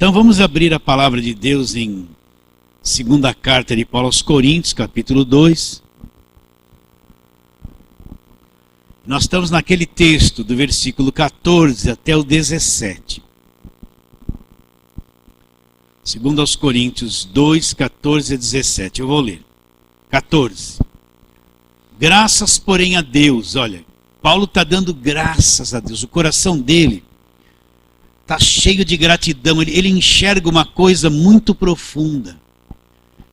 Então vamos abrir a palavra de Deus em segunda carta de Paulo aos Coríntios, capítulo 2. Nós estamos naquele texto do versículo 14 até o 17. Segundo aos Coríntios 2, 14 a 17. Eu vou ler. 14. Graças, porém, a Deus. Olha, Paulo está dando graças a Deus. O coração dele está cheio de gratidão. Ele enxerga uma coisa muito profunda.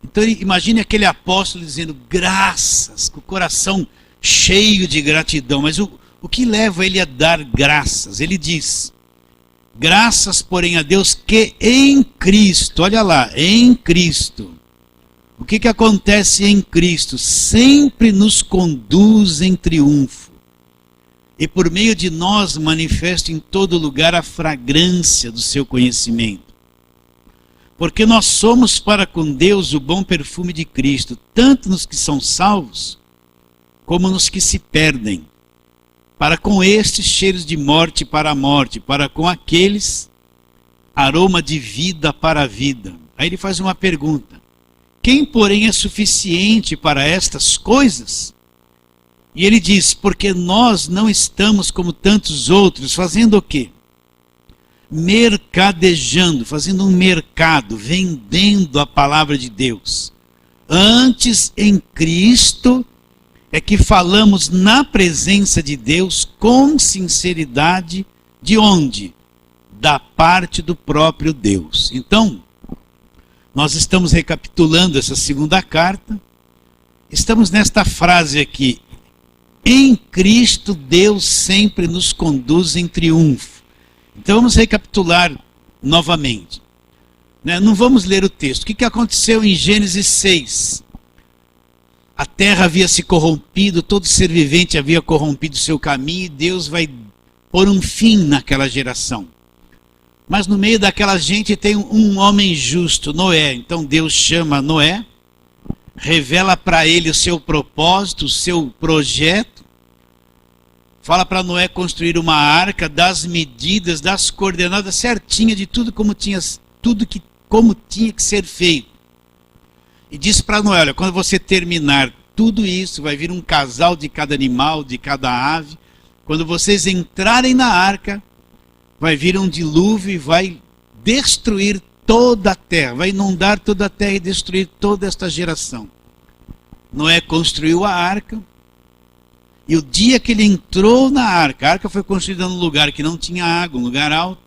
Então, imagine aquele apóstolo dizendo graças, com o coração cheio de gratidão. Mas o que leva ele a dar graças? Ele diz: graças, porém, a Deus que em Cristo, olha lá, em Cristo. O que acontece em Cristo? Sempre nos conduz em triunfo. E por meio de nós manifesta em todo lugar a fragrância do seu conhecimento. Porque nós somos para com Deus o bom perfume de Cristo, tanto nos que são salvos, como nos que se perdem. Para com estes cheiros de morte para a morte, para com aqueles aroma de vida para a vida. Aí ele faz uma pergunta: quem, porém, é suficiente para estas coisas? E ele diz: porque nós não estamos como tantos outros, fazendo o quê? Mercadejando, fazendo um mercado, vendendo a palavra de Deus. Antes, em Cristo, é que falamos na presença de Deus com sinceridade. De onde? Da parte do próprio Deus. Então, nós estamos recapitulando essa segunda carta. Estamos nesta frase aqui: em Cristo Deus sempre nos conduz em triunfo. Então vamos recapitular novamente. Não vamos ler o texto. O que aconteceu em Gênesis 6? A terra havia se corrompido, todo ser vivente havia corrompido seu caminho, e Deus vai pôr um fim naquela geração. Mas no meio daquela gente tem um homem justo, Noé. Então Deus chama Noé, revela para ele o seu propósito, o seu projeto, fala para Noé construir uma arca, das medidas, das coordenadas certinhas de tudo como tinha que ser feito. E diz para Noé: olha, quando você terminar tudo isso, vai vir um casal de cada animal, de cada ave. Quando vocês entrarem na arca, vai vir um dilúvio e vai destruir toda a terra, vai inundar toda a terra e destruir toda esta geração. Noé construiu a arca, e o dia que ele entrou na arca, a arca foi construída num lugar que não tinha água, um lugar alto.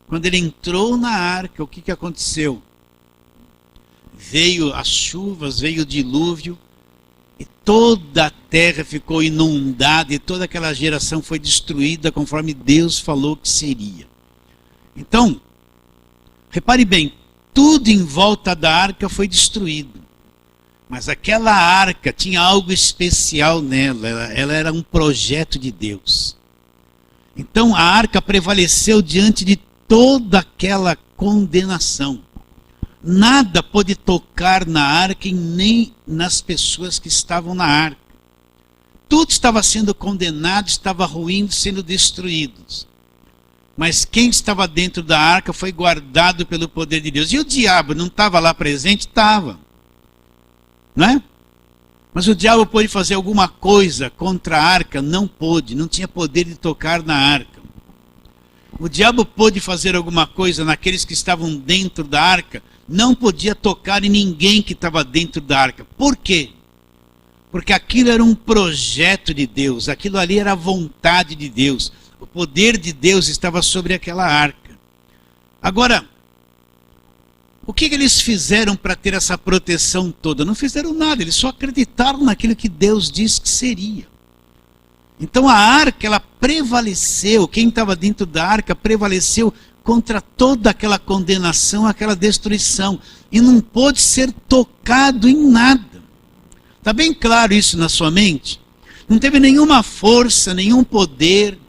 Quando ele entrou na arca, o que aconteceu? Veio as chuvas, veio o dilúvio, e toda a terra ficou inundada, e toda aquela geração foi destruída conforme Deus falou que seria. Então, repare bem, tudo em volta da arca foi destruído. Mas aquela arca tinha algo especial nela, ela era um projeto de Deus. Então a arca prevaleceu diante de toda aquela condenação. Nada pôde tocar na arca e nem nas pessoas que estavam na arca. Tudo estava sendo condenado, estava ruindo, sendo destruído. Mas quem estava dentro da arca foi guardado pelo poder de Deus. E o diabo não estava lá presente? Estava. Não é? Mas o diabo pôde fazer alguma coisa contra a arca? Não pôde, não tinha poder de tocar na arca. O diabo pôde fazer alguma coisa naqueles que estavam dentro da arca? Não podia tocar em ninguém que estava dentro da arca. Por quê? Porque aquilo era um projeto de Deus, aquilo ali era a vontade de Deus. O poder de Deus estava sobre aquela arca. Agora, o que eles fizeram para ter essa proteção toda? Não fizeram nada, eles só acreditaram naquilo que Deus disse que seria. Então a arca, ela prevaleceu, quem estava dentro da arca prevaleceu contra toda aquela condenação, aquela destruição. E não pôde ser tocado em nada. Está bem claro isso na sua mente? Não teve nenhuma força, nenhum poder,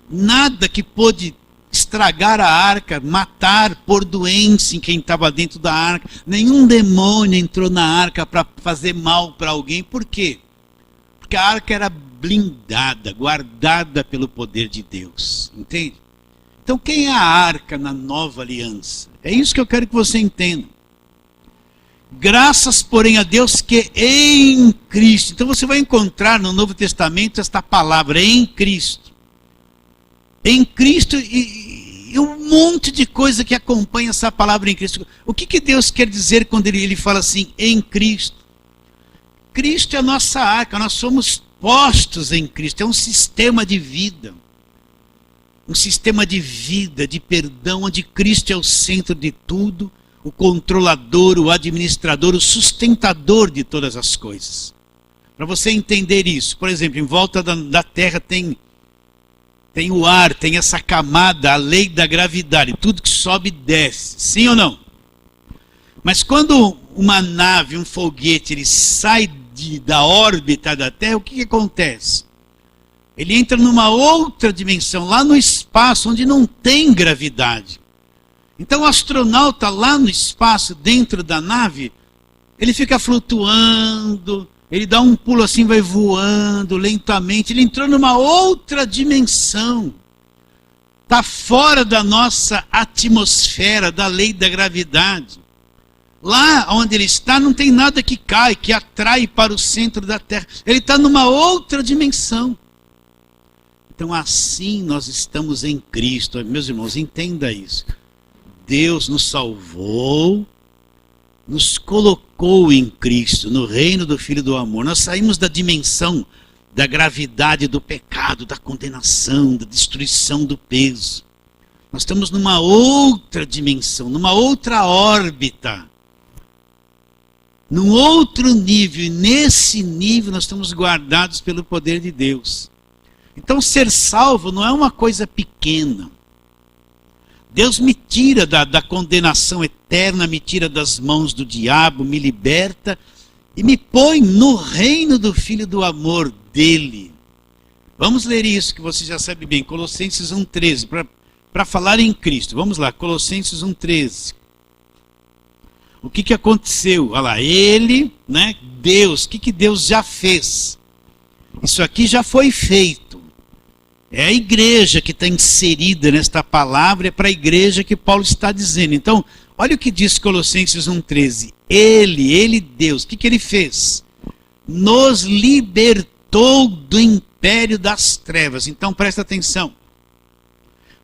nada que pôde estragar a arca, matar, pôr doença em quem estava dentro da arca. Nenhum demônio entrou na arca para fazer mal para alguém. Por quê? Porque a arca era blindada, guardada pelo poder de Deus. Entende? Então quem é a arca na nova aliança? É isso que eu quero que você entenda. Graças, porém, a Deus que em Cristo. Então você vai encontrar no Novo Testamento esta palavra, em Cristo. Em Cristo e um monte de coisa que acompanha essa palavra em Cristo. O que Deus quer dizer quando ele fala assim, em Cristo? Cristo é a nossa arca, nós somos postos em Cristo, é um sistema de vida. Um sistema de vida, de perdão, onde Cristo é o centro de tudo, o controlador, o administrador, o sustentador de todas as coisas. Para você entender isso, por exemplo, em volta da Terra tem o ar, tem essa camada, a lei da gravidade, tudo que sobe desce, sim ou não? Mas quando uma nave, um foguete, ele sai da órbita da Terra, o que acontece? Ele entra numa outra dimensão, lá no espaço, onde não tem gravidade. Então o astronauta lá no espaço, dentro da nave, ele fica flutuando, ele dá um pulo assim, vai voando lentamente, ele entrou numa outra dimensão. Está fora da nossa atmosfera, da lei da gravidade. Lá onde ele está não tem nada que cai, que atrai para o centro da Terra. Ele está numa outra dimensão. Então assim nós estamos em Cristo. Meus irmãos, entenda isso. Deus nos salvou, nos colocou em Cristo, no reino do Filho do Amor. Nós saímos da dimensão da gravidade do pecado, da condenação, da destruição do peso. Nós estamos numa outra dimensão, numa outra órbita, num outro nível, e nesse nível nós estamos guardados pelo poder de Deus. Então ser salvo não é uma coisa pequena. Deus me tira da condenação eterna, me tira das mãos do diabo, me liberta e me põe no reino do Filho do Amor dele. Vamos ler isso que você já sabe bem, Colossenses 1,13, para falar em Cristo. Vamos lá, Colossenses 1,13. O que aconteceu? Olha lá, ele, né, Deus, o que Deus já fez? Isso aqui já foi feito. É a igreja que está inserida nesta palavra, é para a igreja que Paulo está dizendo. Então, olha o que diz Colossenses 1,13. Ele, Deus, o que ele fez? Nos libertou do império das trevas. Então, presta atenção.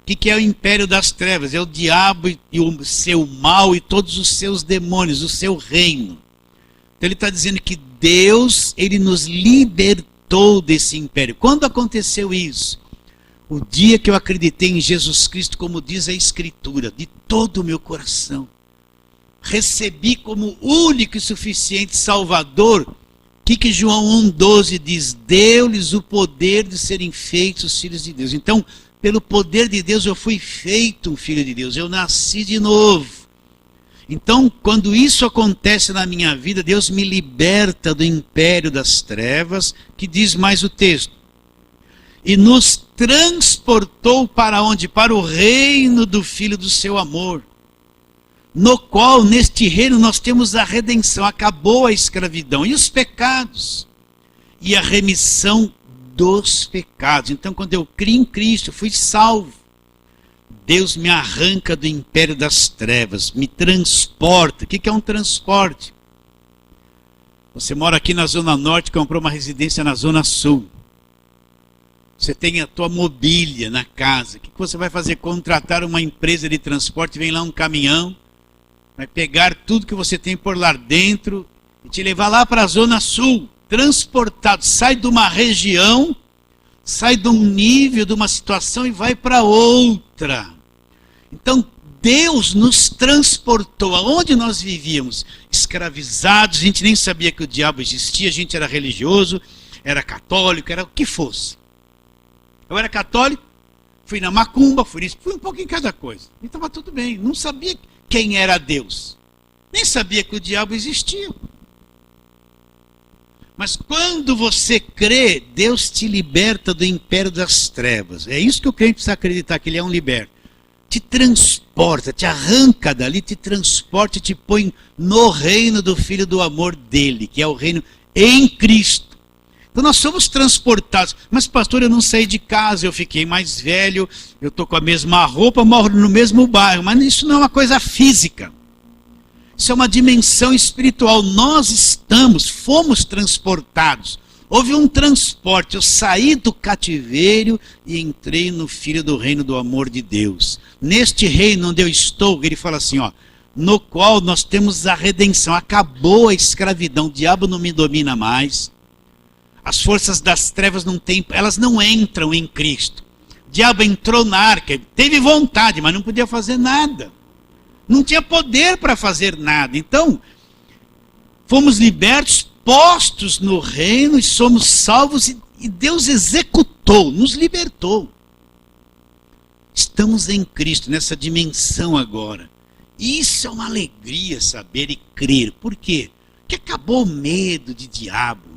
O que é o império das trevas? É o diabo e o seu mal e todos os seus demônios, o seu reino. Então, ele está dizendo que Deus, ele nos libertou desse império. Quando aconteceu isso? O dia que eu acreditei em Jesus Cristo, como diz a Escritura, de todo o meu coração, recebi como único e suficiente Salvador, o que João 1,12 diz? Deu-lhes o poder de serem feitos os filhos de Deus. Então, pelo poder de Deus, eu fui feito um filho de Deus, eu nasci de novo. Então, quando isso acontece na minha vida, Deus me liberta do império das trevas, que diz mais o texto. E nos transportou para onde? Para o reino do Filho do seu amor. No qual, neste reino, nós temos a redenção. Acabou a escravidão e os pecados. E a remissão dos pecados. Então, quando eu criei em Cristo, eu fui salvo. Deus me arranca do império das trevas, me transporta. O que é um transporte? Você mora aqui na Zona Norte, comprou uma residência na Zona Sul. Você tem a tua mobília na casa. O que você vai fazer? Contratar uma empresa de transporte, vem lá um caminhão, vai pegar tudo que você tem por lá dentro e te levar lá para a Zona Sul, transportado. Sai de uma região, sai de um nível, de uma situação e vai para outra. Então, Deus nos transportou. Aonde nós vivíamos? Escravizados, a gente nem sabia que o diabo existia, a gente era religioso, era católico, era o que fosse. Eu era católico, fui na macumba, fui um pouco em cada coisa. E estava tudo bem, não sabia quem era Deus. Nem sabia que o diabo existia. Mas quando você crê, Deus te liberta do império das trevas. É isso que o crente precisa acreditar, que ele é um liberto. Te transporta, te arranca dali, te transporta e te põe no reino do Filho do amor dele, que é o reino em Cristo. Então nós somos transportados. Mas pastor, eu não saí de casa, eu fiquei mais velho, eu estou com a mesma roupa, moro no mesmo bairro. Mas isso não é uma coisa física. Isso é uma dimensão espiritual. Nós fomos transportados. Houve um transporte. Eu saí do cativeiro e entrei no Filho do reino do amor de Deus. Neste reino onde eu estou, ele fala assim, ó, no qual nós temos a redenção. Acabou a escravidão, o diabo não me domina mais. As forças das trevas elas não entram em Cristo. O diabo entrou na arca, teve vontade, mas não podia fazer nada. Não tinha poder para fazer nada. Então, fomos libertos, postos no reino e somos salvos e Deus executou, nos libertou. Estamos em Cristo, nessa dimensão agora. Isso é uma alegria saber e crer. Por quê? Porque acabou o medo de diabo.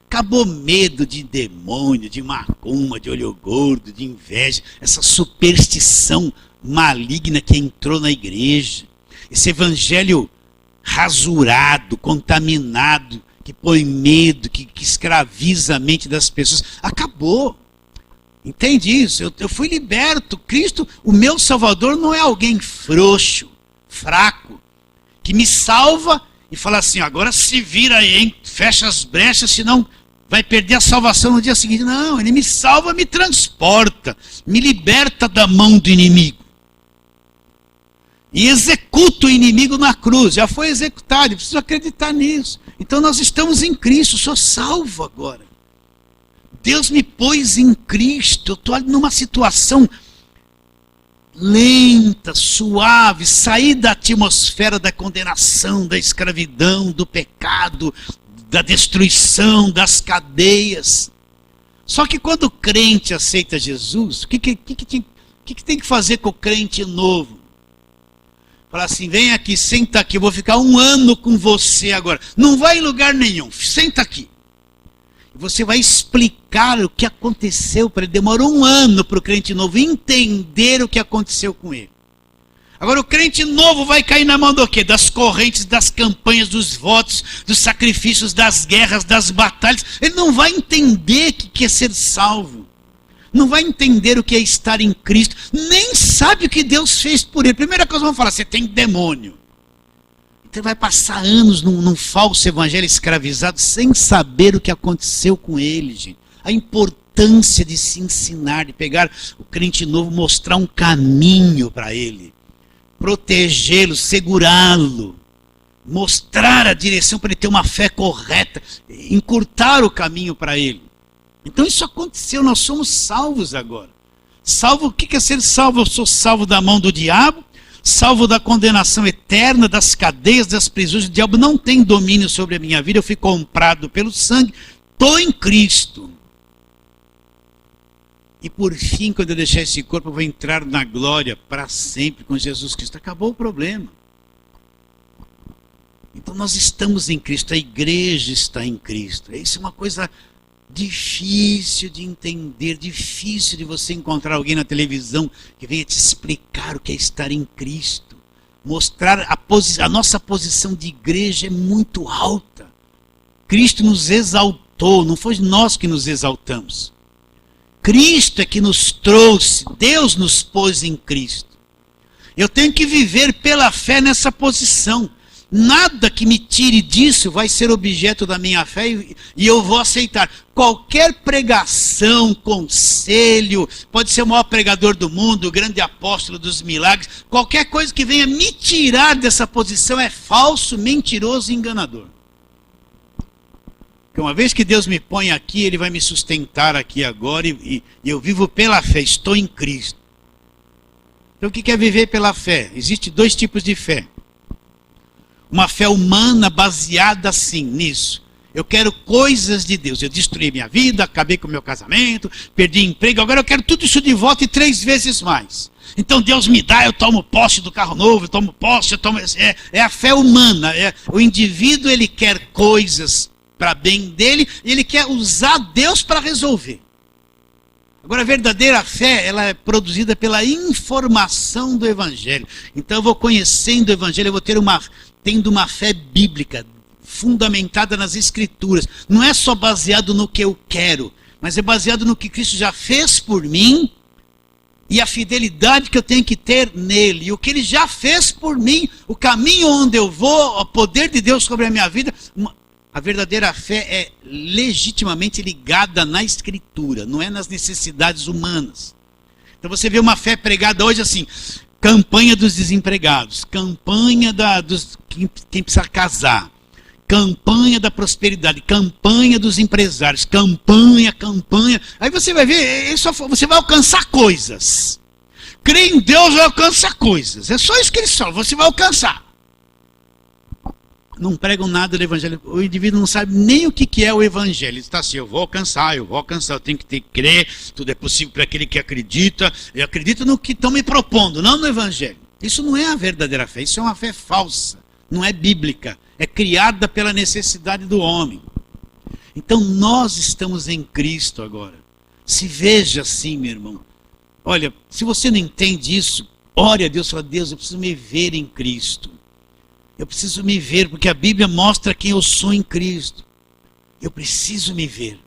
Acabou medo de demônio, de macumba, de olho gordo, de inveja. Essa superstição maligna que entrou na igreja. Esse evangelho rasurado, contaminado, que põe medo, que escraviza a mente das pessoas. Acabou. Entende isso? Eu fui liberto. Cristo, o meu Salvador, não é alguém frouxo, fraco, que me salva e fala assim, agora se vira aí, hein? Fecha as brechas, senão vai perder a salvação no dia seguinte. Não, ele me salva, me transporta, me liberta da mão do inimigo. E executa o inimigo na cruz. Já foi executado, eu preciso acreditar nisso. Então nós estamos em Cristo, sou salvo agora. Deus me pôs em Cristo, eu estou numa situação lenta, suave, sair da atmosfera da condenação, da escravidão, do pecado, da destruição, das cadeias. Só que quando o crente aceita Jesus, o que tem que fazer com o crente novo? Fala assim, vem aqui, senta aqui, eu vou ficar 1 ano com você agora. Não vai em lugar nenhum, senta aqui. Você vai explicar o que aconteceu para ele. Demorou 1 ano para o crente novo entender o que aconteceu com ele. Agora o crente novo vai cair na mão do quê? Das correntes, das campanhas, dos votos, dos sacrifícios, das guerras, das batalhas. Ele não vai entender o que é ser salvo. Não vai entender o que é estar em Cristo. Nem sabe o que Deus fez por ele. Primeira coisa, vamos falar, você tem demônio. Então vai passar anos num falso evangelho escravizado sem saber o que aconteceu com ele, gente. A importância de se ensinar, de pegar o crente novo, mostrar um caminho para ele. Protegê-lo, segurá-lo. Mostrar a direção para ele ter uma fé correta. Encurtar o caminho para ele. Então isso aconteceu, nós somos salvos agora. Salvo, o que é ser salvo? Eu sou salvo da mão do diabo, salvo da condenação eterna, das cadeias, das prisões. O diabo não tem domínio sobre a minha vida, eu fui comprado pelo sangue, estou em Cristo. E por fim, quando eu deixar esse corpo, eu vou entrar na glória para sempre com Jesus Cristo. Acabou o problema. Então nós estamos em Cristo, a igreja está em Cristo. Isso é uma coisa difícil de entender, difícil de você encontrar alguém na televisão que venha te explicar o que é estar em Cristo. Mostrar a nossa posição de igreja é muito alta. Cristo nos exaltou, não foi nós que nos exaltamos. Cristo é que nos trouxe, Deus nos pôs em Cristo. Eu tenho que viver pela fé nessa posição. Nada que me tire disso vai ser objeto da minha fé e eu vou aceitar. Qualquer pregação, conselho, pode ser o maior pregador do mundo, o grande apóstolo dos milagres, qualquer coisa que venha me tirar dessa posição é falso, mentiroso e enganador. Porque uma vez que Deus me põe aqui, Ele vai me sustentar aqui agora e eu vivo pela fé, estou em Cristo. Então o que é viver pela fé? Existem 2 tipos de fé. Uma fé humana baseada assim, nisso. Eu quero coisas de Deus. Eu destruí minha vida, acabei com o meu casamento, perdi emprego, agora eu quero tudo isso de volta e 3 vezes mais. Então Deus me dá, eu tomo posse do carro novo, eu tomo posse, é a fé humana. O indivíduo, ele quer coisas para bem dele e ele quer usar Deus para resolver. Agora a verdadeira fé, ela é produzida pela informação do Evangelho. Então eu vou conhecendo o Evangelho, eu vou tendo uma fé bíblica, fundamentada nas Escrituras. Não é só baseado no que eu quero, mas é baseado no que Cristo já fez por mim e a fidelidade que eu tenho que ter nele. E o que ele já fez por mim, o caminho onde eu vou, o poder de Deus sobre a minha vida. A verdadeira fé é legitimamente ligada na Escritura, não é nas necessidades humanas. Então você vê uma fé pregada hoje assim, campanha dos desempregados, campanha dos quem precisa casar, campanha da prosperidade, campanha dos empresários, campanha. Aí você vai ver, você vai alcançar coisas. Crer em Deus alcança coisas. É só isso que eles falam, você vai alcançar. Não pregam nada do evangelho. O indivíduo não sabe nem o que é o evangelho. Ele está assim, eu vou alcançar, eu tenho que crer, tudo é possível para aquele que acredita. Eu acredito no que estão me propondo, não no evangelho. Isso não é a verdadeira fé, isso é uma fé falsa, não é bíblica, é criada pela necessidade do homem. Então nós estamos em Cristo agora. Se veja assim, meu irmão. Olha, se você não entende isso, ore a Deus, fala, Deus, eu preciso me ver em Cristo. Eu preciso me ver, porque a Bíblia mostra quem eu sou em Cristo. Eu preciso me ver.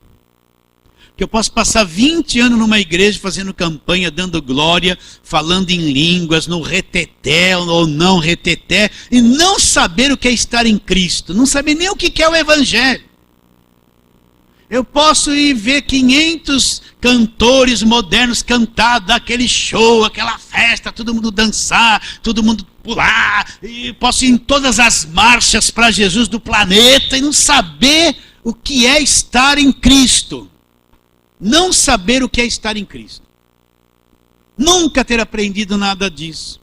Que eu posso passar 20 anos numa igreja fazendo campanha, dando glória, falando em línguas, no reteté ou não reteté, e não saber o que é estar em Cristo, não saber nem o que é o Evangelho. Eu posso ir ver 500 cantores modernos cantar, dar aquele show, aquela festa, todo mundo dançar, todo mundo pular, e posso ir em todas as marchas para Jesus do planeta e não saber o que é estar em Cristo. Não saber o que é estar em Cristo. Nunca ter aprendido nada disso.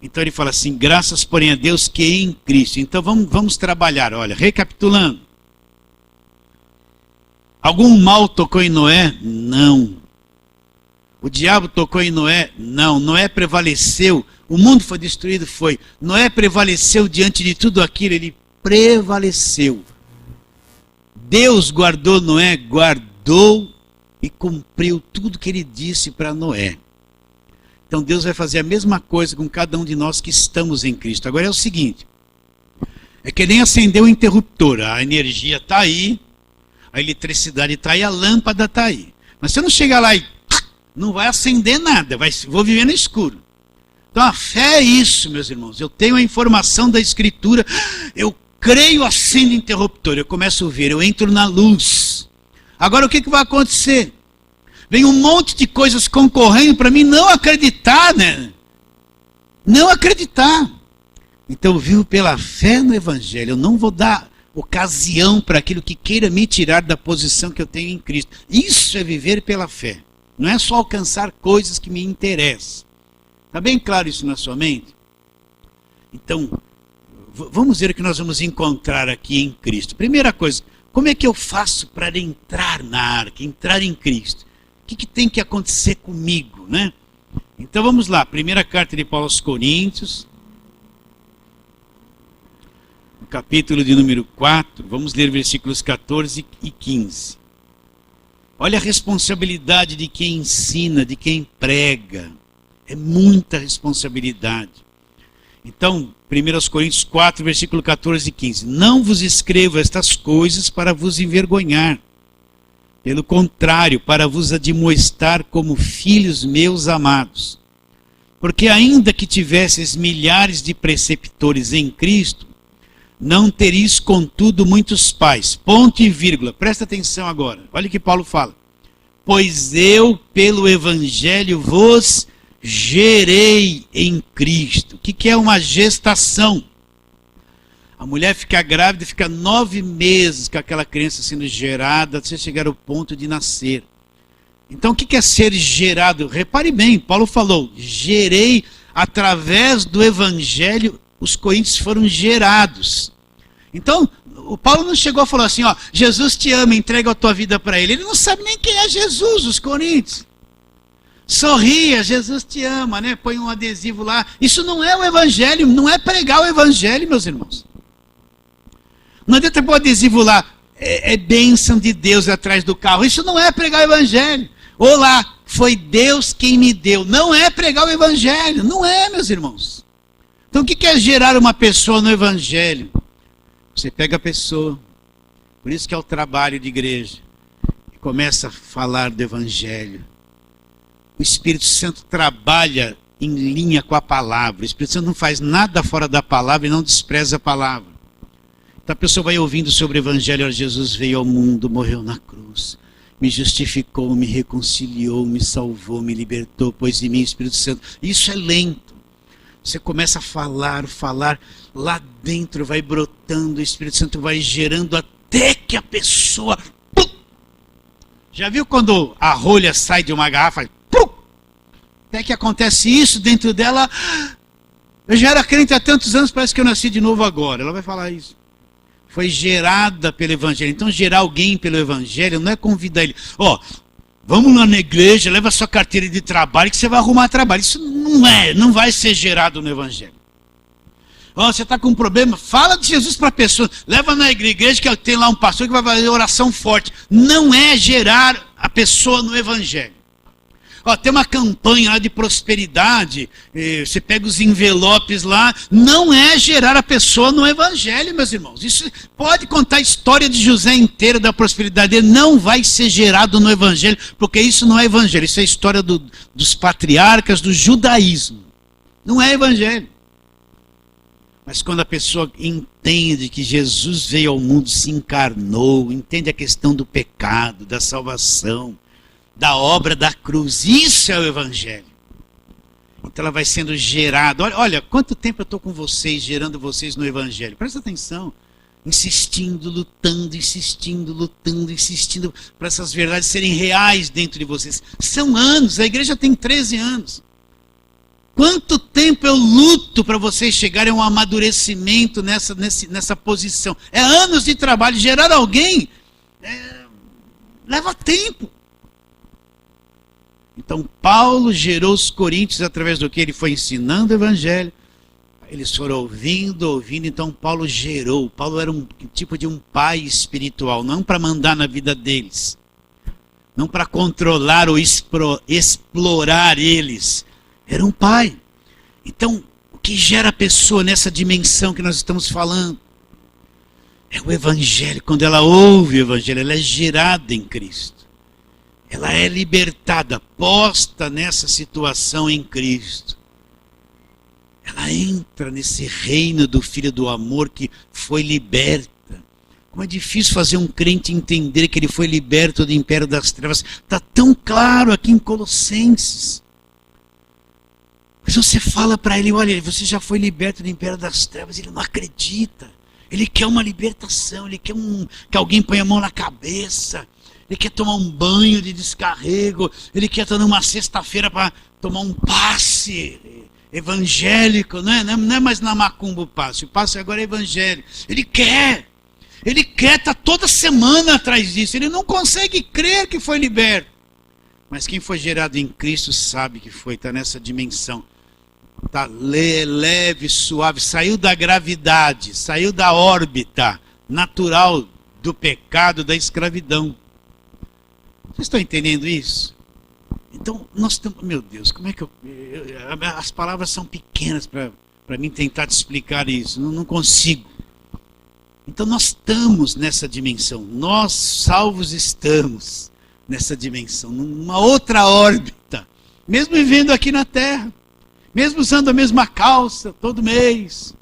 Então ele fala assim, graças porém a Deus que é em Cristo. Então vamos trabalhar, olha, recapitulando. Algum mal tocou em Noé? Não. O diabo tocou em Noé? Não. Noé prevaleceu. O mundo foi destruído? Foi. Noé prevaleceu diante de tudo aquilo, ele prevaleceu. Deus guardou Noé? Guardou e cumpriu tudo que ele disse para Noé. Então Deus vai fazer a mesma coisa com cada um de nós que estamos em Cristo. Agora é o seguinte, é que nem acender o interruptor, a energia está aí, a eletricidade está aí, a lâmpada está aí. Mas se eu não chegar lá e não vai acender nada, vou viver no escuro. Então a fé é isso, meus irmãos. Eu tenho a informação da Escritura, eu creio, acendo o interruptor, eu começo a ver, eu entro na luz. Agora o que vai acontecer? Vem um monte de coisas concorrendo para mim não acreditar, né? Não acreditar. Então eu vivo pela fé no Evangelho, eu não vou dar ocasião para aquilo que queira me tirar da posição que eu tenho em Cristo. Isso é viver pela fé. Não é só alcançar coisas que me interessam. Está bem claro isso na sua mente? Então, vamos ver o que nós vamos encontrar aqui em Cristo. Primeira coisa, como é que eu faço para entrar na arca, entrar em Cristo? O que tem que acontecer comigo, né? Então vamos lá, primeira carta de Paulo aos Coríntios, no capítulo de número 4, vamos ler versículos 14 e 15. Olha a responsabilidade de quem ensina, de quem prega. É muita responsabilidade. Então, 1 Coríntios 4, versículo 14 e 15. Não vos escrevo estas coisas para vos envergonhar. Pelo contrário, para vos admoestar como filhos meus amados. Porque ainda que tivesseis milhares de preceptores em Cristo, não tereis contudo muitos pais. Ponto e vírgula. Presta atenção agora. Olha o que Paulo fala. Pois eu, pelo Evangelho, vos gerei em Cristo. O que é uma gestação? A mulher fica grávida e fica 9 meses com aquela criança sendo gerada até chegar ao ponto de nascer. Então o que é ser gerado? Repare bem, Paulo falou, gerei através do Evangelho, os coríntios foram gerados. Então, o Paulo não chegou a falar assim, ó, Jesus te ama, entrega a tua vida para ele. Ele não sabe nem quem é Jesus, os coríntios. Sorria, Jesus te ama, né? Põe um adesivo lá. Isso não é o Evangelho, não é pregar o Evangelho, meus irmãos. Não adianta pôr adesivo lá, é bênção de Deus atrás do carro. Isso não é pregar o Evangelho. Ou lá, foi Deus quem me deu. Não é pregar o Evangelho, não é, meus irmãos. Então o que é gerar uma pessoa no Evangelho? Você pega a pessoa, por isso que é o trabalho de igreja, e começa a falar do Evangelho. O Espírito Santo trabalha em linha com a palavra. O Espírito Santo não faz nada fora da palavra e não despreza a palavra. Então a pessoa vai ouvindo sobre o Evangelho. Olha, Jesus veio ao mundo, morreu na cruz, me justificou, me reconciliou, me salvou, me libertou, pôs em mim o Espírito Santo. Isso é lento. Você começa a falar, lá dentro vai brotando, o Espírito Santo vai gerando até que a pessoa... Pum! Já viu quando a rolha sai de uma garrafa? Pum! Até que acontece isso dentro dela. Eu já era crente há tantos anos, parece que eu nasci de novo agora. Ela vai falar isso. Foi gerada pelo Evangelho. Então gerar alguém pelo Evangelho não é convidar ele. Ó, vamos lá na igreja, leva a sua carteira de trabalho que você vai arrumar trabalho. Isso não vai ser gerado no Evangelho. Ó, você está com um problema, fala de Jesus para a pessoa. Leva na igreja que tem lá um pastor que vai fazer oração forte. Não é gerar a pessoa no Evangelho. Ó, tem uma campanha lá de prosperidade, você pega os envelopes lá, não é gerar a pessoa no Evangelho, meus irmãos. Isso pode contar a história de José inteira da prosperidade dele, não vai ser gerado no Evangelho, porque isso não é Evangelho, isso é a história dos patriarcas, do judaísmo. Não é Evangelho. Mas quando a pessoa entende que Jesus veio ao mundo, se encarnou, entende a questão do pecado, da salvação, da obra da cruz, isso é o Evangelho. Então ela vai sendo gerada. Olha quanto tempo eu estou com vocês, gerando vocês no Evangelho. Presta atenção. Insistindo, lutando, para essas verdades serem reais dentro de vocês. São anos, a igreja tem 13 anos. Quanto tempo eu luto para vocês chegarem a um amadurecimento nessa posição? É anos de trabalho. Gerar alguém leva tempo. Então Paulo gerou os coríntios através do que ele foi ensinando o Evangelho. Eles foram ouvindo, então Paulo gerou. Paulo era um tipo de um pai espiritual, não para mandar na vida deles, não para controlar ou explorar eles. Era um pai. Então, o que gera a pessoa nessa dimensão que nós estamos falando? É o Evangelho. Quando ela ouve o Evangelho, ela é gerada em Cristo. Ela é libertada, posta nessa situação em Cristo. Ela entra nesse reino do Filho do Amor que foi liberta. Como é difícil fazer um crente entender que ele foi liberto do império das trevas. Está tão claro aqui em Colossenses. Mas você fala para ele, olha, você já foi liberto do império das trevas. Ele não acredita. Ele quer uma libertação, ele quer que alguém ponha a mão na cabeça. Ele quer tomar um banho de descarrego. Ele quer estar numa sexta-feira para tomar um passe evangélico. Não é mais na macumba o passe. O passe agora é evangélico. Ele quer estar toda semana atrás disso. Ele não consegue crer que foi liberto. Mas quem foi gerado em Cristo sabe que foi. Está nessa dimensão. Está leve, suave. Saiu da gravidade. Saiu da órbita natural do pecado, da escravidão. Vocês estão entendendo isso? Então, nós estamos... Meu Deus, como é que as palavras são pequenas para mim tentar te explicar isso. Não consigo. Então, nós estamos nessa dimensão. Nós, salvos, estamos nessa dimensão. Numa outra órbita. Mesmo vivendo aqui na Terra. Mesmo usando a mesma calça todo mês.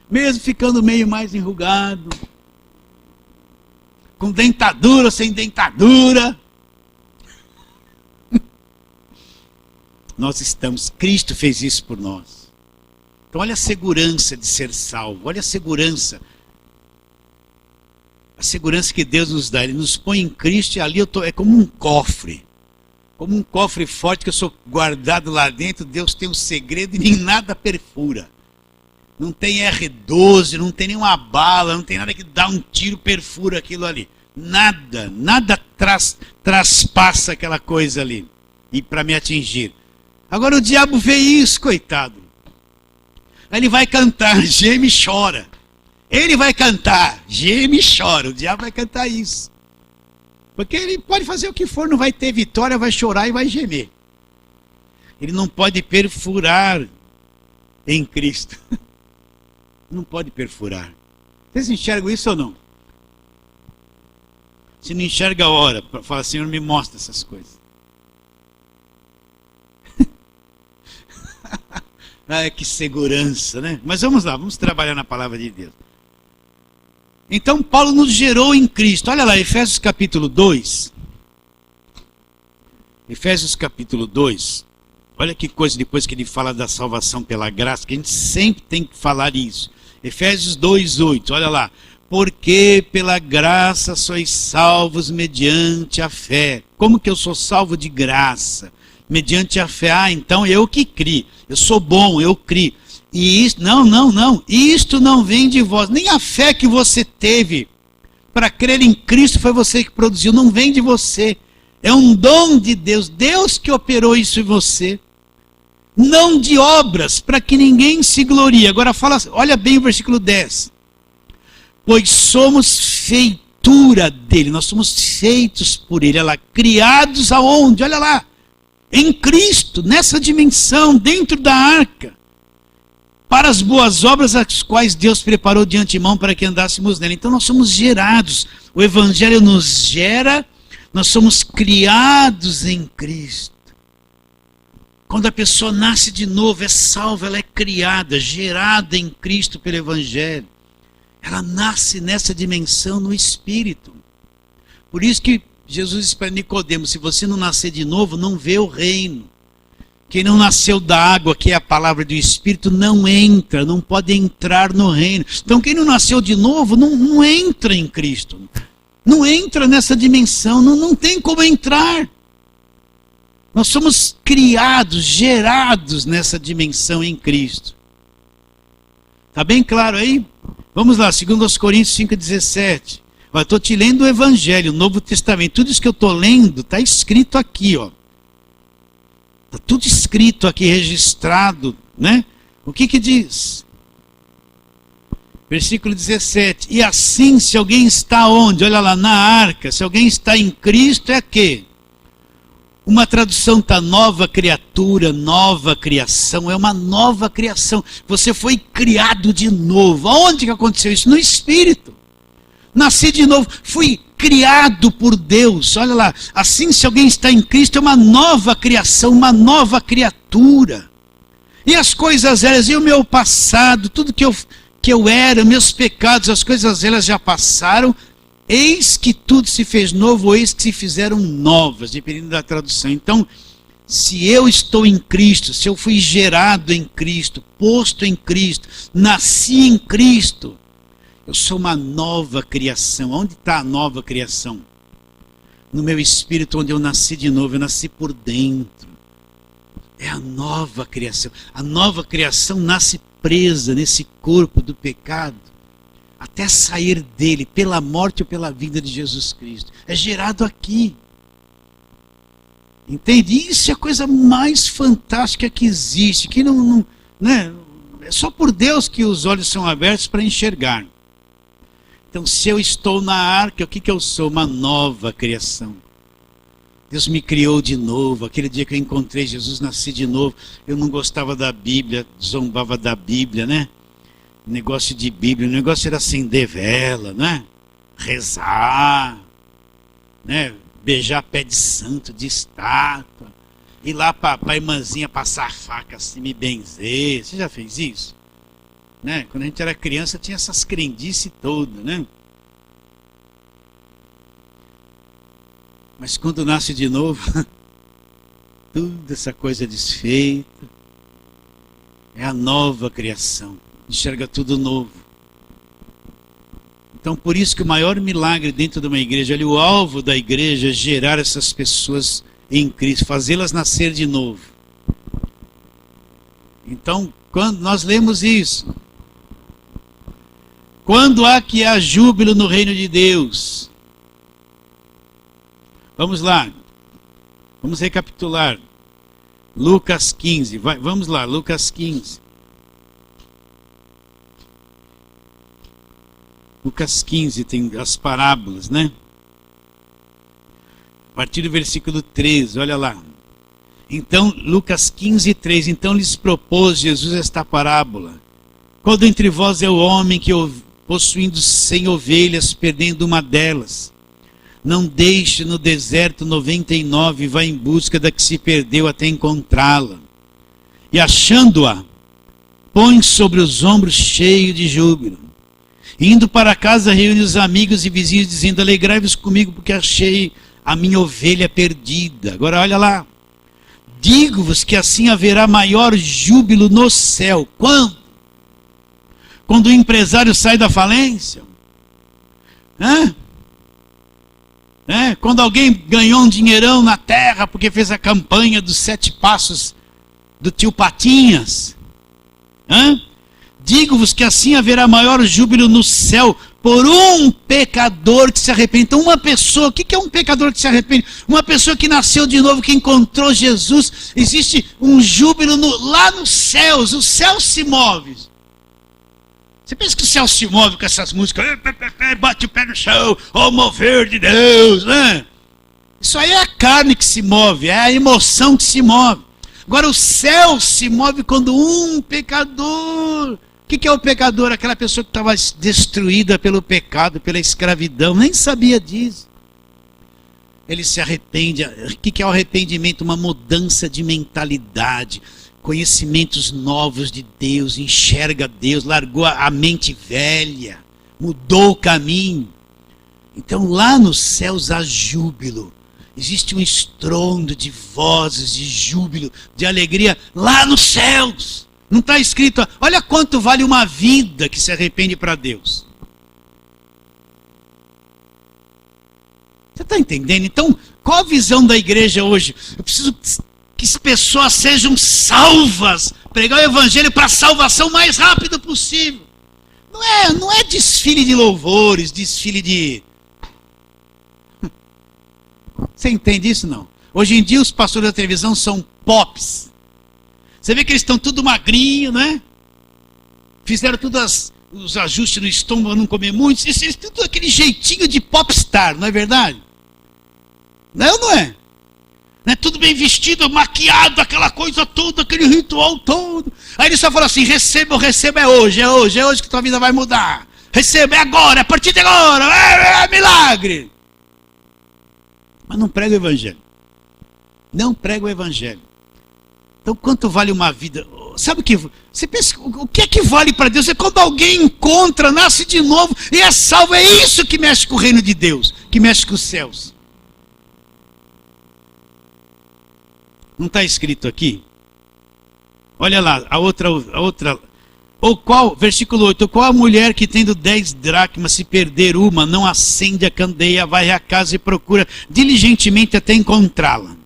Mesmo ficando meio mais enrugado. Com dentadura ou sem dentadura. Nós estamos, Cristo fez isso por nós. Então olha a segurança de ser salvo, olha a segurança que Deus nos dá. Ele nos põe em Cristo e ali é como um cofre forte que eu sou guardado lá dentro. Deus tem um segredo e nem nada perfura. Não tem R12, não tem nenhuma bala, não tem nada que dá um tiro, perfura aquilo ali. Nada traspassa aquela coisa ali e para me atingir. Agora o diabo vê isso, coitado. Aí ele vai cantar, geme e chora. Ele vai cantar, geme e chora. O diabo vai cantar isso. Porque ele pode fazer o que for, não vai ter vitória, vai chorar e vai gemer. Ele não pode perfurar em Cristo. Não pode perfurar. Vocês enxergam isso ou não? Se não enxerga, ora, fala, Senhor, me mostra essas coisas. Ah, que segurança, né? Mas vamos lá, vamos trabalhar na palavra de Deus. Então Paulo nos gerou em Cristo. Olha lá, Efésios capítulo 2. Efésios capítulo 2. Olha que coisa, depois que ele fala da salvação pela graça, que a gente sempre tem que falar isso. Efésios 2:8, olha lá. Porque pela graça sois salvos mediante a fé. Como que eu sou salvo de graça? Mediante a fé. Ah, então eu que crio. Eu sou bom, eu crio. E isso, não. Isto não vem de vós. Nem a fé que você teve para crer em Cristo foi você que produziu. Não vem de você. É um dom de Deus. Deus que operou isso em você. Não de obras, para que ninguém se glorie. Agora fala, olha bem o versículo 10. Pois somos feitura dele. Nós somos feitos por ele. Olha lá, criados aonde? Olha lá. Em Cristo, nessa dimensão, dentro da arca. Para as boas obras as quais Deus preparou de antemão para que andássemos nela. Então nós somos gerados. O Evangelho nos gera. Nós somos criados em Cristo. Quando a pessoa nasce de novo, é salva, ela é criada, gerada em Cristo pelo Evangelho. Ela nasce nessa dimensão no Espírito. Por isso que Jesus disse para Nicodemo, se você não nascer de novo, não vê o reino. Quem não nasceu da água, que é a palavra do Espírito, não entra, não pode entrar no reino. Então quem não nasceu de novo, não entra em Cristo. Não entra nessa dimensão, não tem como entrar. Nós somos criados, gerados nessa dimensão em Cristo. Está bem claro aí? Vamos lá, 2 Coríntios 5,17. Estou te lendo o Evangelho, o Novo Testamento. Tudo isso que eu estou lendo está escrito aqui. Está tudo escrito aqui, registrado. Né? O que diz? Versículo 17. E assim, se alguém está onde? Olha lá, na arca. Se alguém está em Cristo, é quê? Uma tradução está nova criatura, nova criação, é uma nova criação. Você foi criado de novo. Aonde que aconteceu isso? No Espírito. Nasci de novo, fui criado por Deus. Olha lá, assim se alguém está em Cristo, é uma nova criação, uma nova criatura. E as coisas velhas, e o meu passado, tudo que eu era, meus pecados, as coisas velhas já passaram. Eis que tudo se fez novo, ou eis que se fizeram novas, dependendo da tradução. Então, se eu estou em Cristo, se eu fui gerado em Cristo, posto em Cristo, nasci em Cristo, eu sou uma nova criação. Onde está a nova criação? No meu espírito, onde eu nasci de novo, eu nasci por dentro. É a nova criação. A nova criação nasce presa nesse corpo do pecado, até sair dele, pela morte ou pela vida de Jesus Cristo. É gerado aqui. Entende? Isso é a coisa mais fantástica que existe. Que né? É só por Deus que os olhos são abertos para enxergar. Então, se eu estou na arca, o que eu sou? Uma nova criação. Deus me criou de novo. Aquele dia que eu encontrei Jesus, nasci de novo. Eu não gostava da Bíblia, zombava da Bíblia, né? Negócio de Bíblia, o negócio era acender vela, né? Rezar, né? Beijar pé de santo, de estátua, ir lá para a irmãzinha passar a faca assim, me benzer. Você já fez isso? Né? Quando a gente era criança tinha essas crendices todas, né? Mas quando nasce de novo, tudo essa coisa desfeita, é a nova criação. Enxerga tudo novo. Então por isso que o maior milagre dentro de uma igreja, ali o alvo da igreja é gerar essas pessoas em Cristo, fazê-las nascer de novo. Então quando nós lemos isso, quando há que há júbilo no reino de Deus? Vamos lá, vamos recapitular. Lucas 15, vamos lá, Lucas 15. Lucas 15 tem as parábolas, né? A partir do versículo 13, olha lá. Então, Lucas 15, 3. Então lhes propôs Jesus esta parábola. Qual dentre vós é o homem que, possuindo 100 ovelhas, perdendo uma delas, não deixe no deserto 99 e vá em busca da que se perdeu até encontrá-la? E achando-a, põe sobre os ombros cheio de júbilo. Indo para casa, reúne os amigos e vizinhos, dizendo: alegrai-vos comigo, porque achei a minha ovelha perdida. Agora olha lá. Digo-vos que assim haverá maior júbilo no céu. Quando? Quando o empresário sai da falência? Quando alguém ganhou um dinheirão na terra porque fez a campanha dos 7 passos do tio Patinhas? Digo-vos que assim haverá maior júbilo no céu por um pecador que se arrepende. Então uma pessoa, o que é um pecador que se arrepende? Uma pessoa que nasceu de novo, que encontrou Jesus. Existe um júbilo lá nos céus, o céu se move. Você pensa que o céu se move com essas músicas, bate o pé no chão, ó mover de Deus, né? Isso aí é a carne que se move, é a emoção que se move. Agora o céu se move quando um pecador... O que é o pecador? Aquela pessoa que estava destruída pelo pecado, pela escravidão, nem sabia disso. Ele se arrepende. O que é o arrependimento? Uma mudança de mentalidade, conhecimentos novos de Deus, enxerga Deus, largou a mente velha, mudou o caminho. Então lá nos céus há júbilo. Existe um estrondo de vozes, de júbilo, de alegria lá nos céus. Não está escrito, olha quanto vale uma vida que se arrepende para Deus. Você está entendendo? Então, qual a visão da igreja hoje? Eu preciso que as pessoas sejam salvas. Pregar o evangelho para a salvação o mais rápido possível. Não é desfile de louvores, desfile de... Você entende isso, não? Hoje em dia os pastores da televisão são pops. Você vê que eles estão tudo magrinho, né? Fizeram todos os ajustes no estômago, não comer muito. Eles têm tudo aquele jeitinho de popstar, não é verdade? Não é ou não é? Né? Tudo bem vestido, maquiado, aquela coisa toda, aquele ritual todo. Aí eles só falam assim, receba é hoje que tua vida vai mudar. Receba, é agora, a partir de agora, é milagre. Mas não prega o evangelho. Não prega o evangelho. Então, quanto vale uma vida? Sabe o que? Você pensa, o que é que vale para Deus? É quando alguém encontra, nasce de novo e é salvo. É isso que mexe com o reino de Deus, que mexe com os céus. Não está escrito aqui? Olha lá, a outra. Versículo 8, qual a mulher que tendo 10 dracmas, se perder uma, não acende a candeia, vai à casa e procura diligentemente até encontrá-la?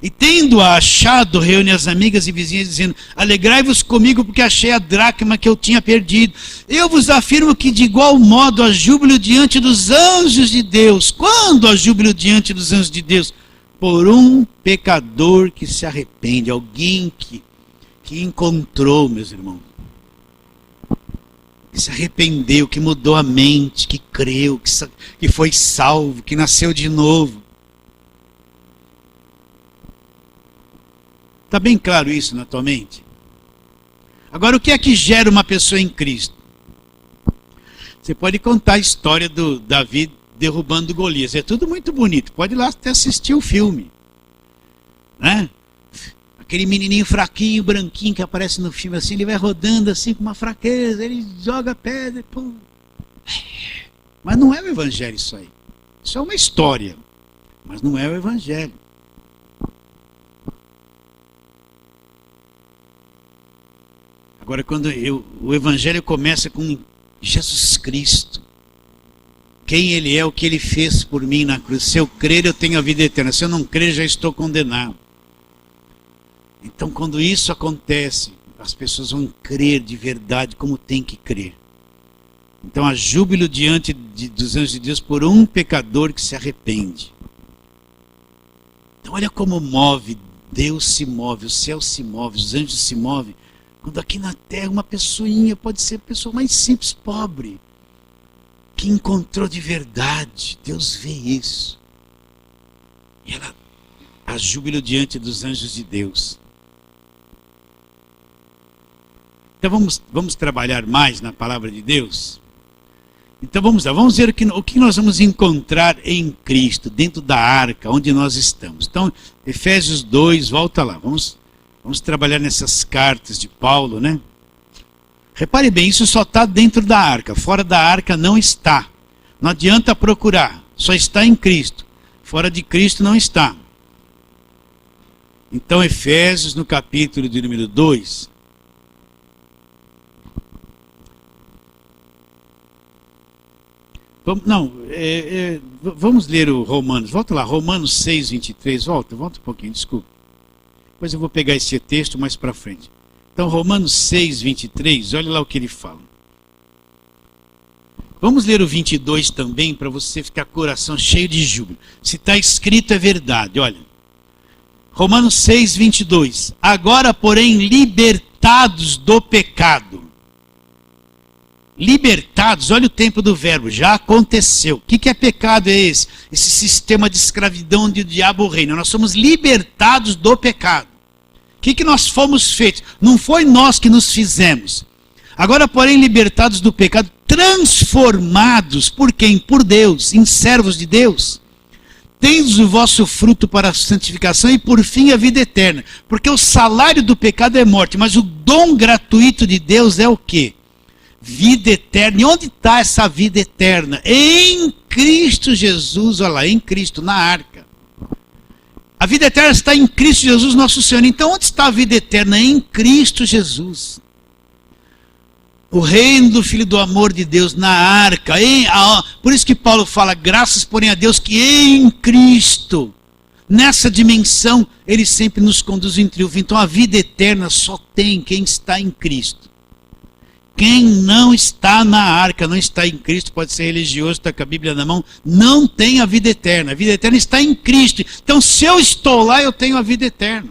E tendo-a achado, reúne as amigas e vizinhas, dizendo, alegrai-vos comigo, porque achei a dracma que eu tinha perdido. Eu vos afirmo que de igual modo há júbilo diante dos anjos de Deus. Quando há júbilo diante dos anjos de Deus? Por um pecador que se arrepende, alguém que encontrou, meus irmãos. Que se arrependeu, que mudou a mente, que creu, que foi salvo, que nasceu de novo. Está bem claro isso na tua mente? Agora, o que é que gera uma pessoa em Cristo? Você pode contar a história do Davi derrubando Golias. É tudo muito bonito. Pode ir lá até assistir o filme. Né? Aquele menininho fraquinho, branquinho, que aparece no filme assim, ele vai rodando assim com uma fraqueza, ele joga pedra. Pum. Mas não é o evangelho isso aí. Isso é uma história. Mas não é o evangelho. Agora, quando o evangelho começa com Jesus Cristo, quem ele é, o que ele fez por mim na cruz. Se eu crer, eu tenho a vida eterna. Se eu não crer, já estou condenado. Então, quando isso acontece, as pessoas vão crer de verdade como tem que crer. Então, há júbilo diante dos anjos de Deus por um pecador que se arrepende. Então, olha como move, Deus se move, o céu se move, os anjos se movem. Quando aqui na terra uma pessoinha, pode ser a pessoa mais simples, pobre, que encontrou de verdade, Deus vê isso. E ela há júbilo diante dos anjos de Deus. Então vamos trabalhar mais na palavra de Deus? Então vamos lá, vamos ver o que nós vamos encontrar em Cristo, dentro da arca, onde nós estamos. Então, Efésios 2, volta lá, vamos trabalhar nessas cartas de Paulo, né? Repare bem, isso só está dentro da arca, fora da arca não está. Não adianta procurar, só está em Cristo. Fora de Cristo não está. Então, Efésios, no capítulo de número 2... Vamos ler o Romanos. Volta lá, Romanos 6, 23. Volta um pouquinho, desculpa. Depois eu vou pegar esse texto mais para frente. Então, Romanos 6, 23, olha lá o que ele fala. Vamos ler o 22 também, para você ficar com o coração cheio de júbilo. Se está escrito é verdade, olha. Romanos 6, 22. Agora, porém, libertados do pecado. Libertados, olha o tempo do verbo, já aconteceu. O que é pecado é esse? Esse sistema de escravidão onde o diabo reina. Nós somos libertados do pecado. O que nós fomos feitos? Não foi nós que nos fizemos. Agora, porém, libertados do pecado, transformados por quem? Por Deus, em servos de Deus. Tendes o vosso fruto para a santificação e por fim a vida eterna. Porque o salário do pecado é morte, mas o dom gratuito de Deus é o quê? Vida eterna. E onde está essa vida eterna? Em Cristo Jesus, olha lá, em Cristo, na arca. A vida eterna está em Cristo Jesus, nosso Senhor. Então, onde está a vida eterna? Em Cristo Jesus. O reino do Filho do amor de Deus na arca. Por isso que Paulo fala, graças porém a Deus que em Cristo, nessa dimensão, Ele sempre nos conduz em triunfo. Então, a vida eterna só tem quem está em Cristo. Quem não está na arca, não está em Cristo, pode ser religioso, está com a Bíblia na mão, não tem a vida eterna. A vida eterna está em Cristo. Então, se eu estou lá, eu tenho a vida eterna.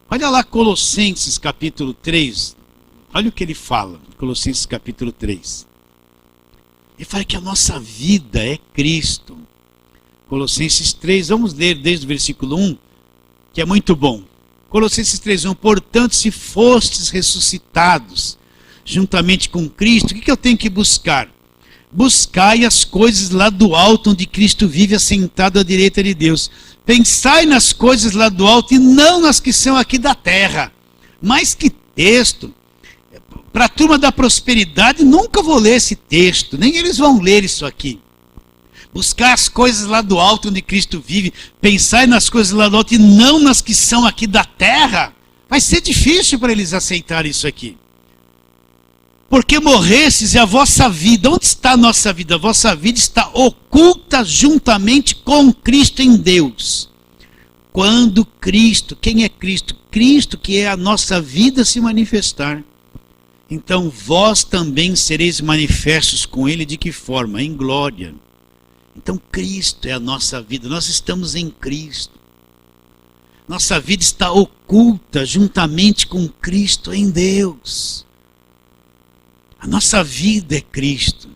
Olha lá Colossenses capítulo 3. Olha o que ele fala, Colossenses capítulo 3. Ele fala que a nossa vida é Cristo. Colossenses 3, vamos ler desde o versículo 1, que é muito bom. Colossenses 3:1, portanto, se fostes ressuscitados juntamente com Cristo, o que eu tenho que buscar? Buscai as coisas lá do alto, onde Cristo vive assentado à direita de Deus. Pensai nas coisas lá do alto e não nas que são aqui da terra. Mas que texto! Para a turma da prosperidade, nunca vou ler esse texto, nem eles vão ler isso aqui. Buscar as coisas lá do alto onde Cristo vive, pensar nas coisas lá do alto e não nas que são aqui da terra, vai ser difícil para eles aceitarem isso aqui. Porque morresses é a vossa vida. Onde está a nossa vida? A vossa vida está oculta juntamente com Cristo em Deus. Quando Cristo, quem é Cristo? Cristo que é a nossa vida se manifestar. Então vós também sereis manifestos com Ele de que forma? Em glória. Então Cristo é a nossa vida, nós estamos em Cristo. Nossa vida está oculta juntamente com Cristo em Deus. A nossa vida é Cristo.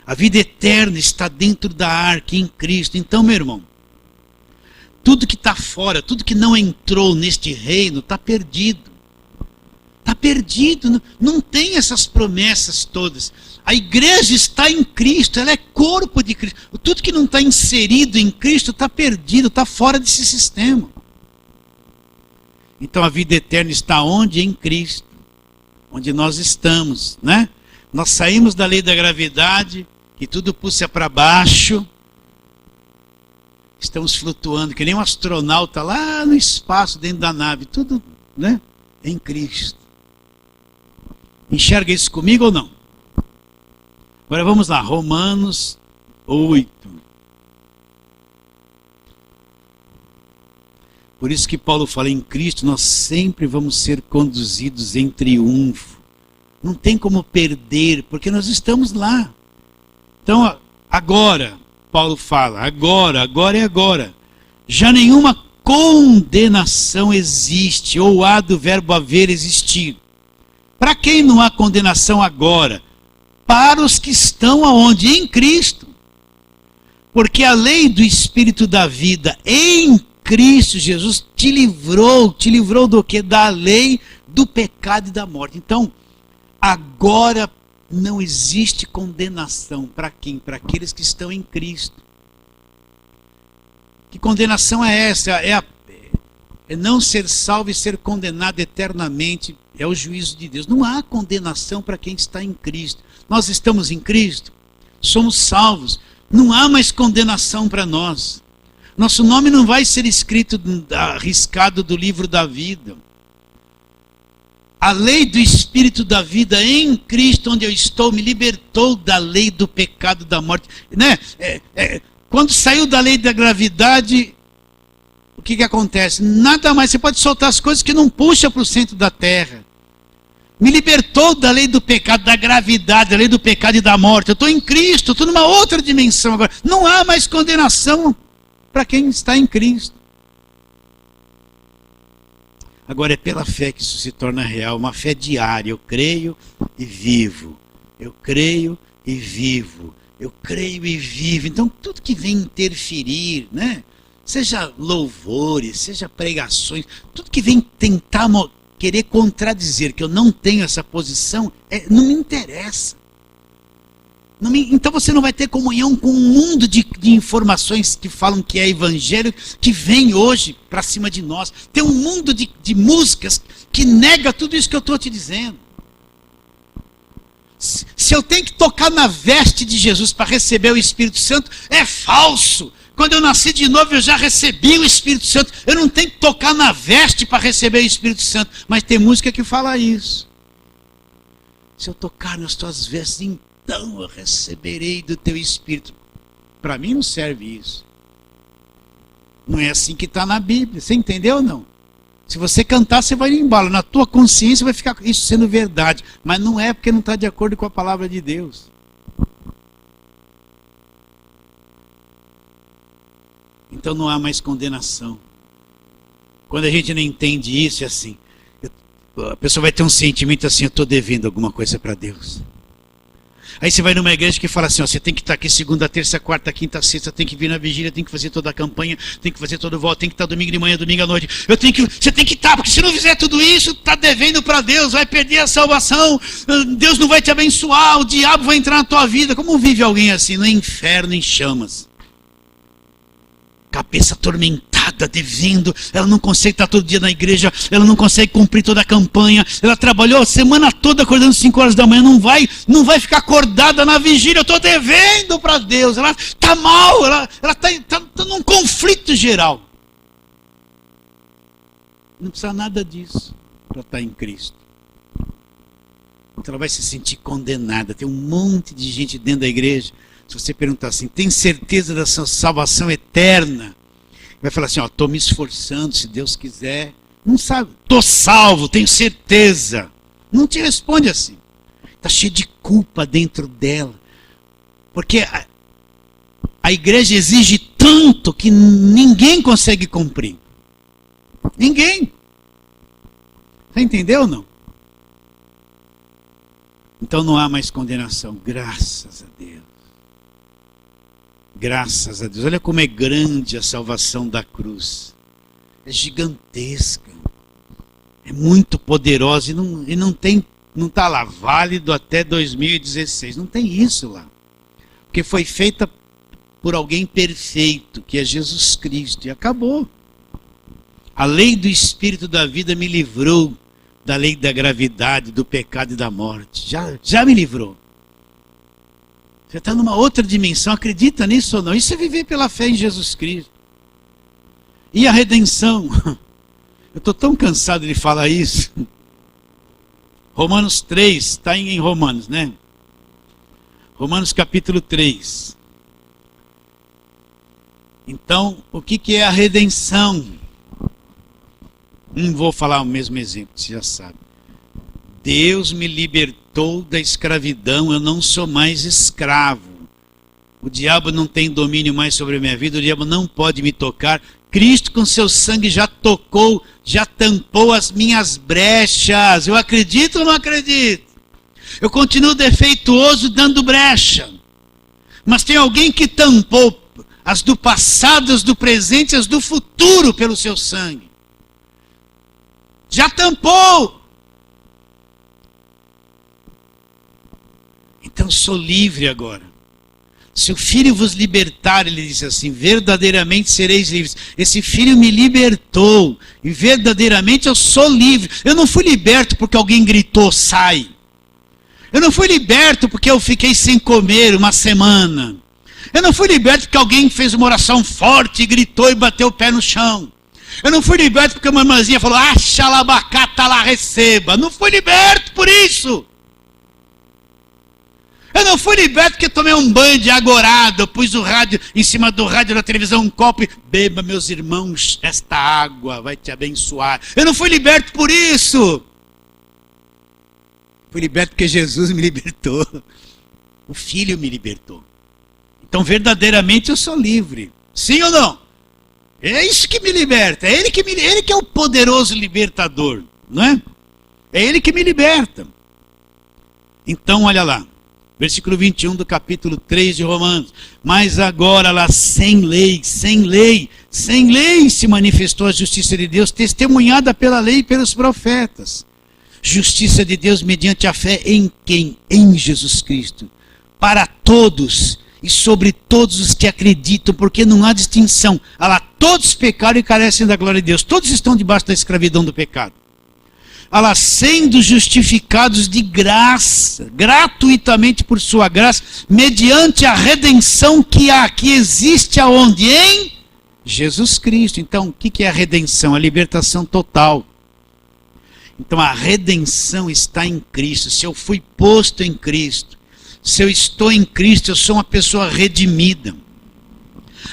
A vida eterna está dentro da arca em Cristo. Então, meu irmão, tudo que está fora, tudo que não entrou neste reino está perdido. Está perdido, não tem essas promessas todas. A igreja está em Cristo, ela é corpo de Cristo. Tudo que não está inserido em Cristo está perdido, está fora desse sistema. Então a vida eterna está onde? Em Cristo. Onde nós estamos, né? Nós saímos da lei da gravidade, que tudo puxa para baixo. Estamos flutuando, que nem um astronauta lá no espaço, dentro da nave. Tudo, né? Em Cristo. Enxerga isso comigo ou não? Agora vamos lá, Romanos 8. Por isso que Paulo fala, em Cristo nós sempre vamos ser conduzidos em triunfo. Não tem como perder, porque nós estamos lá. Então, agora, Paulo fala, agora é agora. Já nenhuma condenação existe, ou há do verbo haver existir. Para quem não há condenação agora? Para os que estão aonde? Em Cristo. Porque a lei do Espírito da vida em Cristo Jesus te livrou do quê? Da lei, do pecado e da morte. Então, agora não existe condenação. Para quem? Para aqueles que estão em Cristo. Que condenação é essa? É não ser salvo e ser condenado eternamente. É o juízo de Deus. Não há condenação para quem está em Cristo. Nós estamos em Cristo, somos salvos. Não há mais condenação para nós. Nosso nome não vai ser escrito, arriscado do livro da vida. A lei do Espírito da vida em Cristo, onde eu estou, me libertou da lei do pecado, da morte. Né? Quando saiu da lei da gravidade, o que acontece? Nada mais, você pode soltar as coisas que não puxa para o centro da terra. Me libertou da lei do pecado, da gravidade, da lei do pecado e da morte. Eu estou em Cristo, estou numa outra dimensão agora. Não há mais condenação para quem está em Cristo. Agora é pela fé que isso se torna real, uma fé diária. Eu creio e vivo. Eu creio e vivo. Eu creio e vivo. Então tudo que vem interferir, né? Seja louvores, seja pregações, tudo que vem tentar querer contradizer que eu não tenho essa posição, não me interessa. Então você não vai ter comunhão com um mundo de informações que falam que é evangelho, que vem hoje para cima de nós. Tem um mundo de músicas que nega tudo isso que eu estou te dizendo. Se eu tenho que tocar na veste de Jesus para receber o Espírito Santo, é falso. Quando eu nasci de novo, eu já recebi o Espírito Santo. Eu não tenho que tocar na veste para receber o Espírito Santo. Mas tem música que fala isso. Se eu tocar nas tuas vestes, então eu receberei do teu Espírito. Para mim não serve isso. Não é assim que está na Bíblia. Você entendeu ou não? Se você cantar, você vai embalo. Na tua consciência vai ficar isso sendo verdade. Mas não é porque não está de acordo com a palavra de Deus. Então não há mais condenação. Quando a gente não entende isso, é assim. A pessoa vai ter um sentimento assim, eu estou devendo alguma coisa para Deus. Aí você vai numa igreja que fala assim, ó, você tem que estar aqui segunda, terça, quarta, quinta, sexta, tem que vir na vigília, tem que fazer toda a campanha, tem que fazer todo o voto, tem que estar domingo de manhã, domingo à noite. Você tem que estar, porque se não fizer tudo isso, está devendo para Deus, vai perder a salvação, Deus não vai te abençoar, o diabo vai entrar na tua vida. Como vive alguém assim? No inferno, em chamas. Cabeça atormentada, devendo, ela não consegue estar todo dia na igreja, ela não consegue cumprir toda a campanha, ela trabalhou a semana toda acordando 5 horas da manhã, não vai ficar acordada na vigília, eu estou devendo para Deus, ela está mal, ela está num conflito geral. Não precisa nada disso para estar em Cristo. Então ela vai se sentir condenada, tem um monte de gente dentro da igreja. Se você perguntar assim, tem certeza da sua salvação eterna? Vai falar assim, ó, estou me esforçando, se Deus quiser. Não sabe, estou salvo, tenho certeza. Não te responde assim. Está cheio de culpa dentro dela. Porque a igreja exige tanto que ninguém consegue cumprir. Ninguém. Você entendeu ou não? Então não há mais condenação, graças a Deus. Graças a Deus. Olha como é grande a salvação da cruz. É gigantesca. É muito poderosa e não está lá válido até 2016. Não tem isso lá. Porque foi feita por alguém perfeito, que é Jesus Cristo, e acabou. A lei do Espírito da vida me livrou da lei da gravidade, do pecado e da morte. Já me livrou. Você está numa outra dimensão, acredita nisso ou não? Isso é viver pela fé em Jesus Cristo. E a redenção? Eu estou tão cansado de falar isso. Romanos 3, está em Romanos, né? Romanos capítulo 3. Então, o que é a redenção? Não vou falar o mesmo exemplo, você já sabe. Deus me libertou da escravidão, eu não sou mais escravo. O diabo não tem domínio mais sobre a minha vida, o diabo não pode me tocar. Cristo com seu sangue já tocou, já tampou as minhas brechas. Eu acredito ou não acredito? Eu continuo defeituoso dando brecha. Mas tem alguém que tampou as do passado, as do presente, as do futuro pelo seu sangue. Já tampou. Então sou livre agora. Se o Filho vos libertar, ele disse assim, verdadeiramente sereis livres. Esse Filho me libertou e verdadeiramente eu sou livre. Eu não fui liberto porque alguém gritou, sai. Eu não fui liberto porque eu fiquei sem comer uma semana. Eu não fui liberto porque alguém fez uma oração forte, gritou e bateu o pé no chão. Eu não fui liberto porque uma irmãzinha falou, xalabacata lá, receba. Não fui liberto por isso. Eu não fui liberto porque tomei um banho de agorado, eu pus o rádio em cima do rádio da televisão, um copo e beba, meus irmãos, esta água vai te abençoar. Eu não fui liberto por isso. Fui liberto porque Jesus me libertou. O Filho me libertou. Então verdadeiramente eu sou livre. Sim ou não? É isso que me liberta. É ele que é o poderoso libertador, não é? É ele que me liberta. Então olha lá. Versículo 21 do capítulo 3 de Romanos. Mas agora lá sem lei se manifestou a justiça de Deus, testemunhada pela lei e pelos profetas. Justiça de Deus mediante a fé em quem? Em Jesus Cristo. Para todos e sobre todos os que acreditam, porque não há distinção. Lá, todos pecaram e carecem da glória de Deus. Todos estão debaixo da escravidão do pecado. Lá, sendo justificados de graça, gratuitamente por sua graça, mediante a redenção que existe aonde? Em Jesus Cristo. Então, o que é a redenção? A libertação total. Então, a redenção está em Cristo. Se eu fui posto em Cristo, se eu estou em Cristo, eu sou uma pessoa redimida.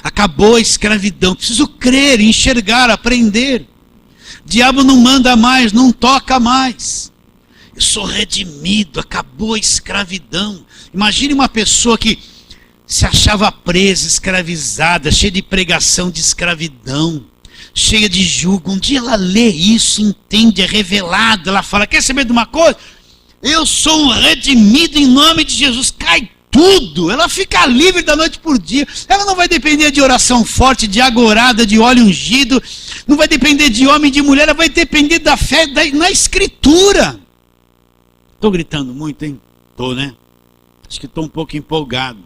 Acabou a escravidão. Preciso crer, enxergar, aprender. Diabo não manda mais, não toca mais. Eu sou redimido, acabou a escravidão. Imagine uma pessoa que se achava presa, escravizada, cheia de pregação de escravidão, cheia de jugo. Um dia ela lê isso, entende, é revelada, ela fala, quer saber de uma coisa? Eu sou um redimido em nome de Jesus. Cai tudo, ela fica livre da noite por dia. Ela não vai depender de oração forte, de agorada, de óleo ungido, não vai depender de homem e de mulher, ela vai depender da fé na Escritura. Estou gritando muito, hein? Estou, né? Acho que estou um pouco empolgado.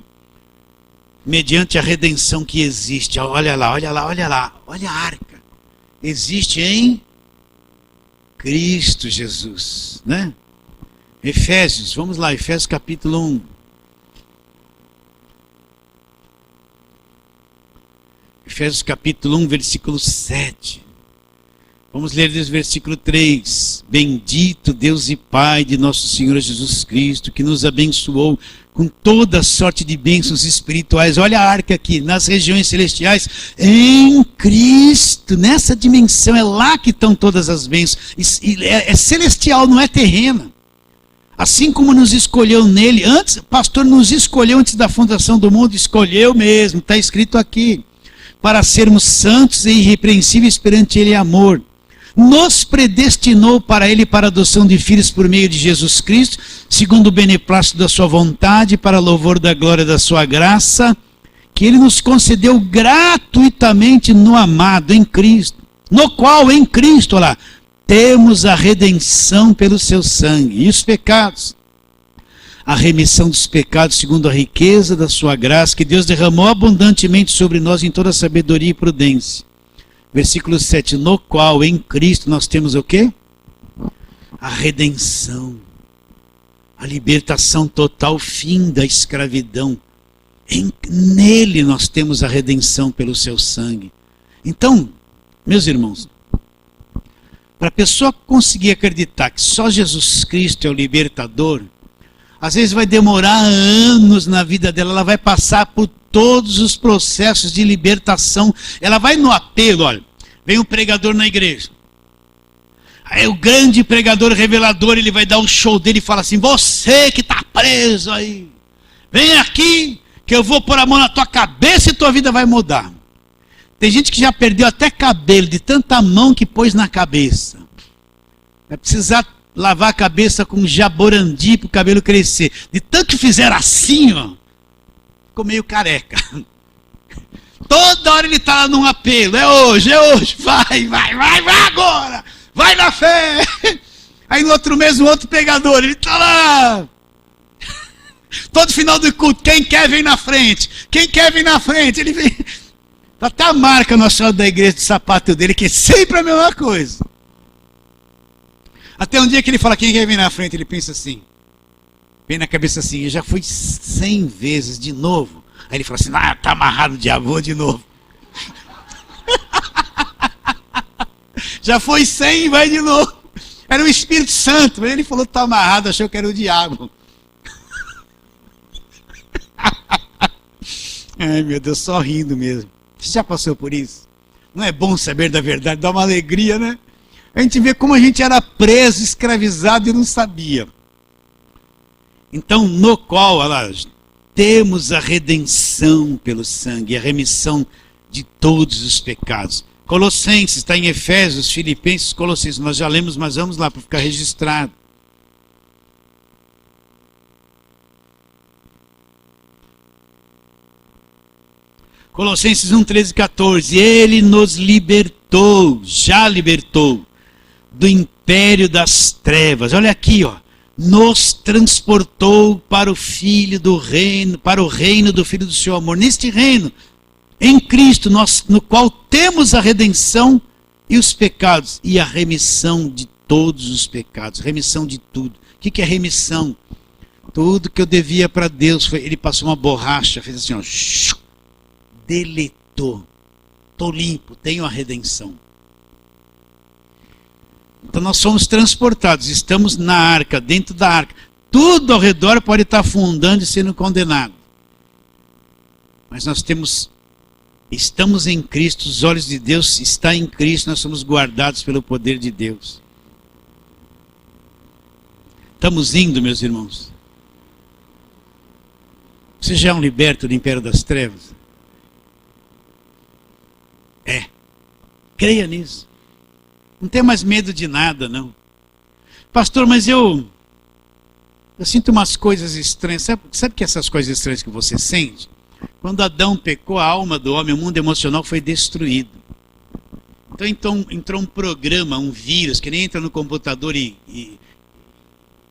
Mediante a redenção que existe, olha lá, olha a arca. Existe em Cristo Jesus, né? Efésios, vamos lá, Efésios capítulo 1. Efésios capítulo 1, versículo 7. Vamos ler desde o versículo 3. Bendito Deus e Pai de nosso Senhor Jesus Cristo, que nos abençoou com toda sorte de bênçãos espirituais. Olha a arca aqui, nas regiões celestiais, em Cristo, nessa dimensão, é lá que estão todas as bênçãos. É celestial, não é terrena. Assim como nos escolheu nele, antes, o pastor nos escolheu antes da fundação do mundo, escolheu mesmo, está escrito aqui, para sermos santos e irrepreensíveis perante ele em amor. Nos predestinou para ele para a adoção de filhos por meio de Jesus Cristo, segundo o beneplácito da sua vontade, para louvor da glória da sua graça, que ele nos concedeu gratuitamente no amado, em Cristo, no qual, em Cristo, olha lá, temos a redenção pelo seu sangue, e os pecados, a remissão dos pecados segundo a riqueza da sua graça, que Deus derramou abundantemente sobre nós em toda sabedoria e prudência. Versículo 7, no qual em Cristo nós temos o quê? A redenção, a libertação total, o fim da escravidão. Nele nós temos a redenção pelo seu sangue. Então, meus irmãos, para a pessoa conseguir acreditar que só Jesus Cristo é o libertador, às vezes vai demorar anos na vida dela, ela vai passar por todos os processos de libertação. Ela vai no apelo, olha, vem um pregador na igreja. Aí o grande pregador revelador, ele vai dar o show dele e fala assim, você que está preso aí, vem aqui que eu vou pôr a mão na tua cabeça e tua vida vai mudar. Tem gente que já perdeu até cabelo, de tanta mão que pôs na cabeça. Vai precisar lavar a cabeça com jaborandi para o cabelo crescer. De tanto que fizeram assim, ó, ficou meio careca. Toda hora ele está lá num apelo. É hoje, vai agora. Vai na fé. Aí no outro mês, o outro pregador, ele está lá. Todo final do culto, quem quer vem na frente. Quem quer vem na frente. Ele vem. Até a marca no asfalto da igreja de sapato dele, que é sempre a mesma coisa. Até um dia que ele fala, quem quer vir na frente, ele pensa assim. Vem na cabeça assim, eu já fui 100 vezes de novo. Aí ele fala assim, tá amarrado o diabo, vou de novo. Já foi 100, vai de novo. Era o Espírito Santo, mas ele falou que tá amarrado, achou que era o diabo. Ai meu Deus, só rindo mesmo. Você já passou por isso? Não é bom saber da verdade, dá uma alegria, né? A gente vê como a gente era preso, escravizado e não sabia. Então, no qual, olha lá, temos a redenção pelo sangue, a remissão de todos os pecados. Colossenses, está em Efésios, Filipenses, Colossenses, nós já lemos, mas vamos lá para ficar registrado. Colossenses 1, 13 e 14. Ele nos libertou, já libertou, do império das trevas. Olha aqui, ó. Nos transportou para o Filho do Reino, para o reino do Filho do seu amor. Neste reino, em Cristo, no qual temos a redenção e os pecados, e a remissão de todos os pecados, remissão de tudo. O que é remissão? Tudo que eu devia para Deus, ele passou uma borracha, fez assim, ó, deletou. Estou limpo, tenho a redenção. Então nós somos transportados, estamos na arca, dentro da arca. Tudo ao redor pode estar afundando e sendo condenado. Mas nós estamos em Cristo, os olhos de Deus estão em Cristo, nós somos guardados pelo poder de Deus. Estamos indo, meus irmãos. Você já é um liberto do império das trevas? Creia nisso. Não tenha mais medo de nada, não. Pastor, mas eu sinto umas coisas estranhas. Sabe que essas coisas estranhas que você sente? Quando Adão pecou, a alma do homem, o mundo emocional foi destruído. Então entrou um programa, um vírus, que nem entra no computador e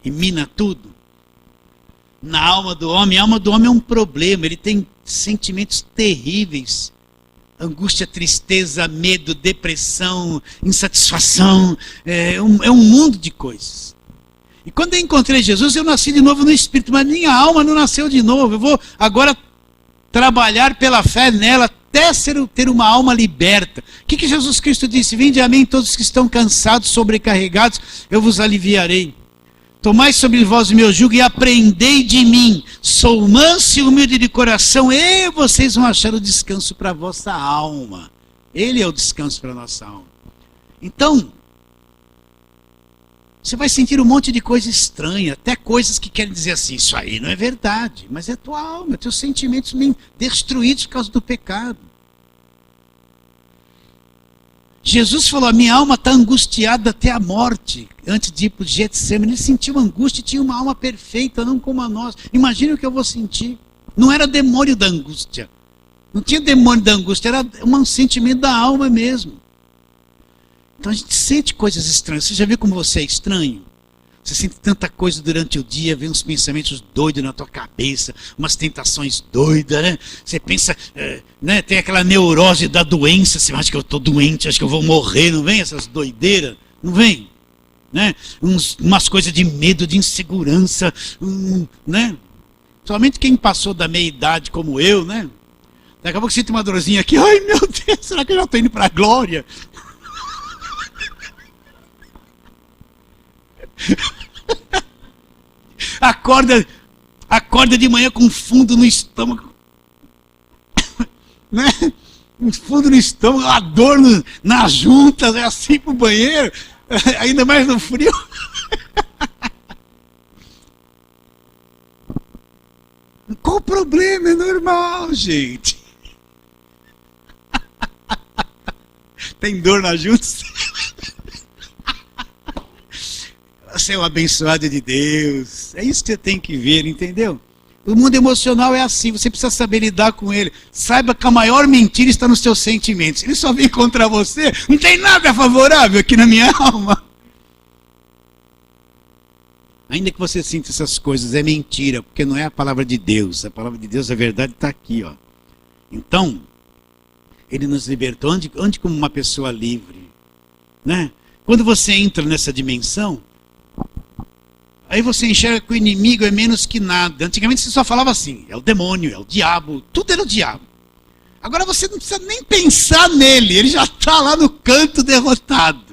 mina tudo. Na alma do homem, a alma do homem é um problema, ele tem sentimentos terríveis. Angústia, tristeza, medo, depressão, insatisfação, é um mundo de coisas. E quando eu encontrei Jesus, eu nasci de novo no Espírito, mas minha alma não nasceu de novo. Eu vou agora trabalhar pela fé nela até ter uma alma liberta. O que Jesus Cristo disse? Vinde a mim todos que estão cansados, sobrecarregados, eu vos aliviarei. Tomai sobre vós o meu jugo e aprendei de mim. Sou manso e humilde de coração, e vocês vão achar o descanso para a vossa alma. Ele é o descanso para a nossa alma. Então, você vai sentir um monte de coisa estranha, até coisas que querem dizer assim, isso aí não é verdade, mas é tua alma, teus sentimentos bem destruídos por causa do pecado. Jesus falou, a minha alma está angustiada até a morte. Antes de ir para o Getsemane, ele sentiu angústia e tinha uma alma perfeita, não como a nossa. Imagina o que eu vou sentir. Não era demônio da angústia. Não tinha demônio da angústia, era um sentimento da alma mesmo. Então a gente sente coisas estranhas. Você já viu como você é estranho? Você sente tanta coisa durante o dia, vem uns pensamentos doidos na tua cabeça, umas tentações doidas, né? Você pensa, né? Tem aquela neurose da doença, você acha que eu estou doente, acho que eu vou morrer, não vem essas doideiras? Não vem? Né? Umas coisas de medo, de insegurança, né? Somente quem passou da meia idade como eu, né? Daqui a pouco sente uma dorzinha aqui, ai meu Deus, será que eu já estou indo para a glória? Acorda de manhã com fundo no estômago, né? Um fundo no estômago, a dor nas juntas, é assim pro banheiro, ainda mais no frio. Qual o problema? É normal, gente. Tem dor nas juntas? Você é um abençoado de Deus. É isso que você tem que ver, entendeu? O mundo emocional é assim, você precisa saber lidar com ele. Saiba que a maior mentira está nos seus sentimentos. Ele só vem contra você, não tem nada favorável aqui na minha alma. Ainda que você sinta essas coisas, é mentira, porque não é a palavra de Deus. A palavra de Deus, a verdade está aqui, ó. Então, ele nos libertou. Onde como uma pessoa livre, né? Quando você entra nessa dimensão, aí você enxerga que o inimigo é menos que nada. Antigamente você só falava assim, é o demônio, é o diabo, tudo era o diabo. Agora você não precisa nem pensar nele, ele já está lá no canto derrotado.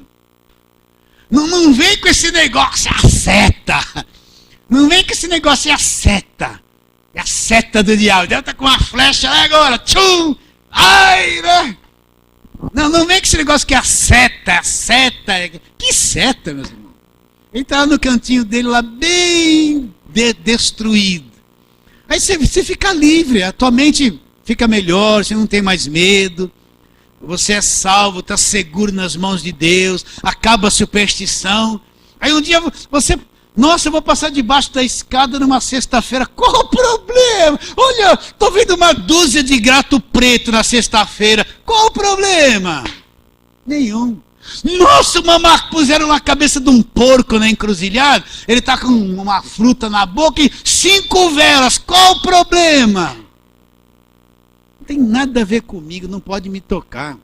Não vem com esse negócio, é a seta. Não vem com esse negócio, é a seta. É a seta do diabo. Deve estar com uma flecha lá agora. Tchum! Ai, né? Não vem com esse negócio que é a seta, Que seta, meus irmãos? Ele está lá no cantinho dele, lá bem destruído. Aí você fica livre, a tua mente fica melhor, você não tem mais medo. Você é salvo, está seguro nas mãos de Deus, acaba a superstição. Aí um dia você, nossa, eu vou passar debaixo da escada numa sexta-feira. Qual o problema? Olha, estou vendo uma dúzia de gato preto na sexta-feira. Qual o problema? Nenhum. Nossa, puseram na cabeça de um porco na encruzilhada. Ele está com uma fruta na boca e 5 velas. Qual o problema? Não tem nada a ver comigo, não pode me tocar.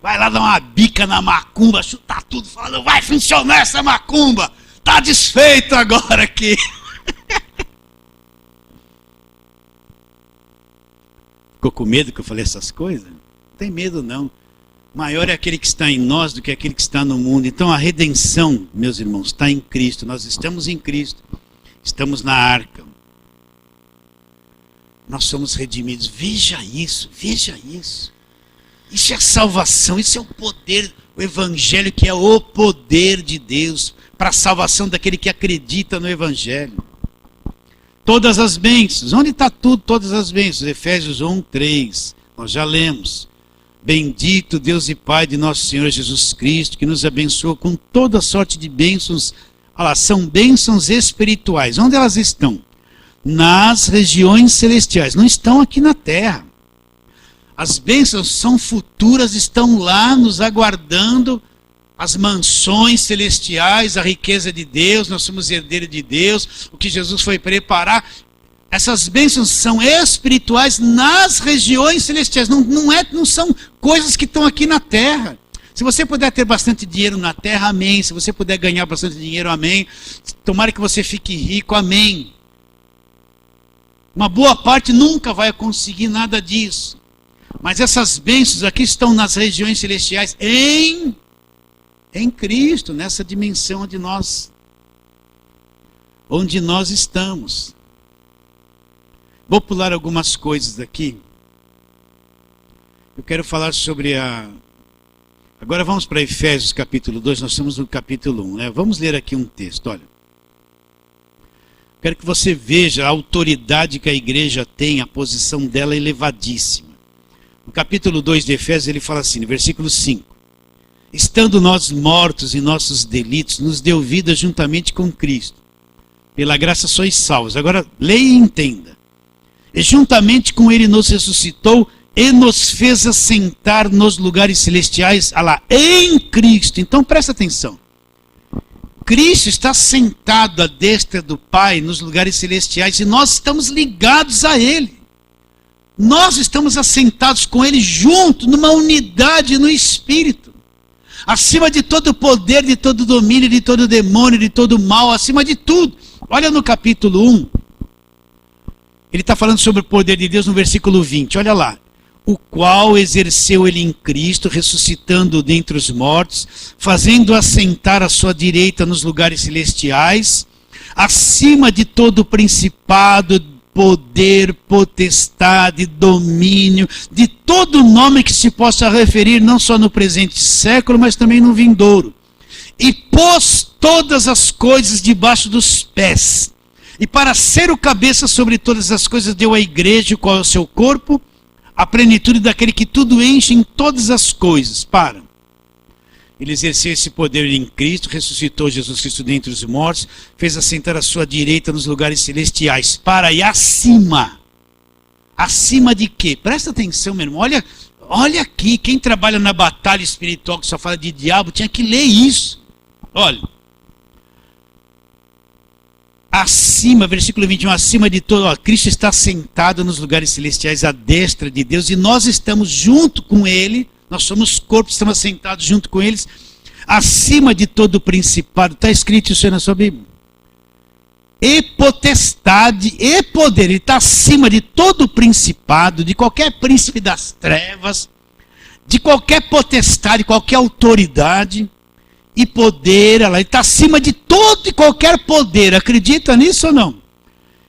Vai lá dar uma bica na macumba, chutar tudo, falando, não vai funcionar essa macumba. Tá desfeito agora aqui. Ficou com medo que eu falei essas coisas? Não tem medo não. Maior é aquele que está em nós do que aquele que está no mundo. Então a redenção, meus irmãos, está em Cristo. Nós estamos em Cristo. Estamos na arca. Nós somos redimidos. Veja isso, veja isso. Isso é salvação, isso é o poder, o Evangelho que é o poder de Deus para a salvação daquele que acredita no Evangelho. Todas as bênçãos, onde está tudo, todas as bênçãos? Efésios 1, 3, nós já lemos. Bendito Deus e Pai de nosso Senhor Jesus Cristo, que nos abençoou com toda sorte de bênçãos. Olha lá, são bênçãos espirituais. Onde elas estão? Nas regiões celestiais, não estão aqui na terra. As bênçãos são futuras, estão lá nos aguardando, as mansões celestiais, a riqueza de Deus, nós somos herdeiros de Deus, o que Jesus foi preparar. Essas bênçãos são espirituais nas regiões celestiais, não são coisas que estão aqui na terra. Se você puder ter bastante dinheiro na terra, amém. Se você puder ganhar bastante dinheiro, amém. Tomara que você fique rico, amém. Uma boa parte nunca vai conseguir nada disso. Mas essas bênçãos aqui estão nas regiões celestiais em Cristo, nessa dimensão onde nós estamos. Vou pular algumas coisas aqui. Eu quero falar sobre Agora vamos para Efésios capítulo 2, nós estamos no capítulo 1, né? Vamos ler aqui um texto, olha. Quero que você veja a autoridade que a igreja tem, a posição dela elevadíssima. No capítulo 2 de Efésios ele fala assim, no versículo 5. Estando nós mortos em nossos delitos, nos deu vida juntamente com Cristo. Pela graça sois salvos. Agora leia e entenda. E juntamente com ele nos ressuscitou e nos fez assentar nos lugares celestiais, em Cristo. Então presta atenção. Cristo está sentado à destra do Pai nos lugares celestiais e nós estamos ligados a Ele. Nós estamos assentados com Ele junto, numa unidade no Espírito. Acima de todo poder, de todo domínio, de todo demônio, de todo mal, acima de tudo. Olha no capítulo 1. Ele está falando sobre o poder de Deus no versículo 20. Olha lá. O qual exerceu ele em Cristo, ressuscitando dentre os mortos, fazendo assentar à sua direita nos lugares celestiais, acima de todo principado, poder, potestade, domínio, de todo nome que se possa referir, não só no presente século, mas também no vindouro. E pôs todas as coisas debaixo dos pés. E para ser o cabeça sobre todas as coisas, deu à igreja, qual é o seu corpo, a plenitude daquele que tudo enche em todas as coisas. Ele exerceu esse poder em Cristo, ressuscitou Jesus Cristo dentre os mortos, fez assentar a sua direita nos lugares celestiais, para ir acima. Acima de quê? Presta atenção, meu irmão. Olha aqui, quem trabalha na batalha espiritual que só fala de diabo, tinha que ler isso. Olha. Acima, versículo 21, acima de todo, ó, Cristo está sentado nos lugares celestiais à destra de Deus, e nós estamos junto com Ele, nós somos corpo, estamos sentados junto com eles, acima de todo o principado, está escrito isso aí na sua Bíblia, e potestade e poder, Ele está acima de todo o principado, de qualquer príncipe das trevas, de qualquer potestade, qualquer autoridade, e poder, ele está acima de todo e qualquer poder, acredita nisso ou não?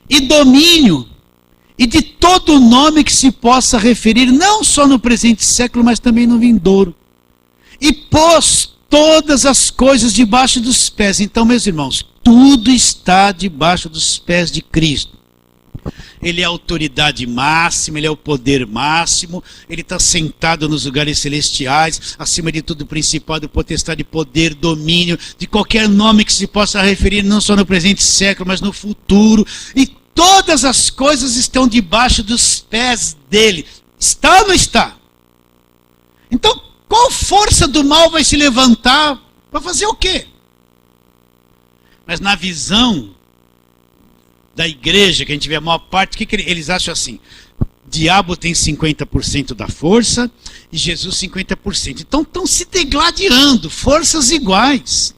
E domínio, e de todo nome que se possa referir, não só no presente século, mas também no vindouro. E pôs todas as coisas debaixo dos pés. Então, meus irmãos, tudo está debaixo dos pés de Cristo. Ele é a autoridade máxima, ele é o poder máximo, ele está sentado nos lugares celestiais, acima de tudo principado, potestade, poder, domínio, de qualquer nome que se possa referir, não só no presente século, mas no futuro. E todas as coisas estão debaixo dos pés dele. Está ou não está? Então, qual força do mal vai se levantar para fazer o quê? Mas na visão da igreja, que a gente vê a maior parte, o que eles acham assim? Diabo tem 50% da força e Jesus 50%. Então estão se degladiando, forças iguais.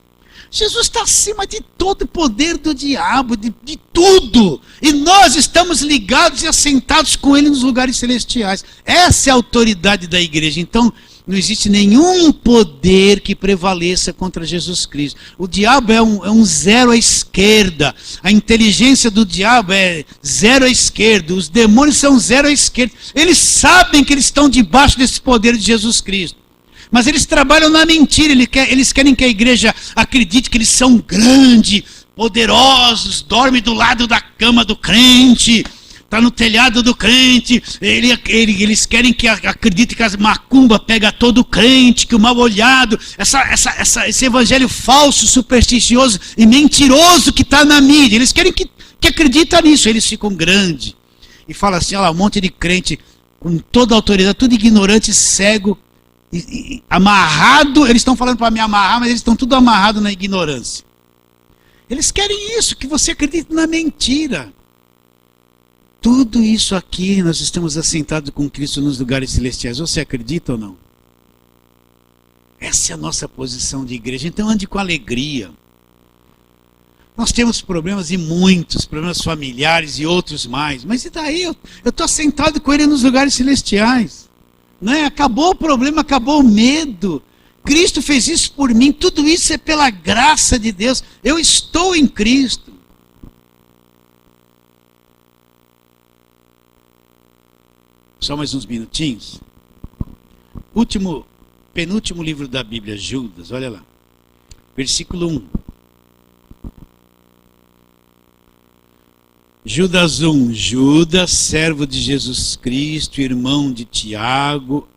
Jesus está acima de todo o poder do diabo, de tudo. E nós estamos ligados e assentados com ele nos lugares celestiais. Essa é a autoridade da igreja. Então, não existe nenhum poder que prevaleça contra Jesus Cristo. O diabo é um zero à esquerda. A inteligência do diabo é zero à esquerda. Os demônios são zero à esquerda. Eles sabem que eles estão debaixo desse poder de Jesus Cristo. Mas eles trabalham na mentira. Eles querem que a igreja acredite que eles são grandes, poderosos, dormem do lado da cama do crente, está no telhado do crente. Eles querem que acredite que a macumba pega todo crente, que o mal olhado, esse evangelho falso, supersticioso e mentiroso que está na mídia. Eles querem que acredita nisso. Eles ficam grandes e falam assim, olha lá, um monte de crente com toda a autoridade, tudo ignorante, cego, amarrado. Eles estão falando para me amarrar, mas eles estão tudo amarrados na ignorância. Eles querem isso, que você acredite na mentira. Tudo isso aqui, nós estamos assentados com Cristo nos lugares celestiais. Você acredita ou não? Essa é a nossa posição de igreja. Então ande com alegria. Nós temos problemas, e muitos, problemas familiares e outros mais. Mas e daí? Eu estou assentado com Ele nos lugares celestiais. Não é? Acabou o problema, acabou o medo. Cristo fez isso por mim. Tudo isso é pela graça de Deus. Eu estou em Cristo. Só mais uns minutinhos. Penúltimo livro da Bíblia, Judas, olha lá. Versículo 1. Judas 1. Judas, servo de Jesus Cristo, irmão de Tiago,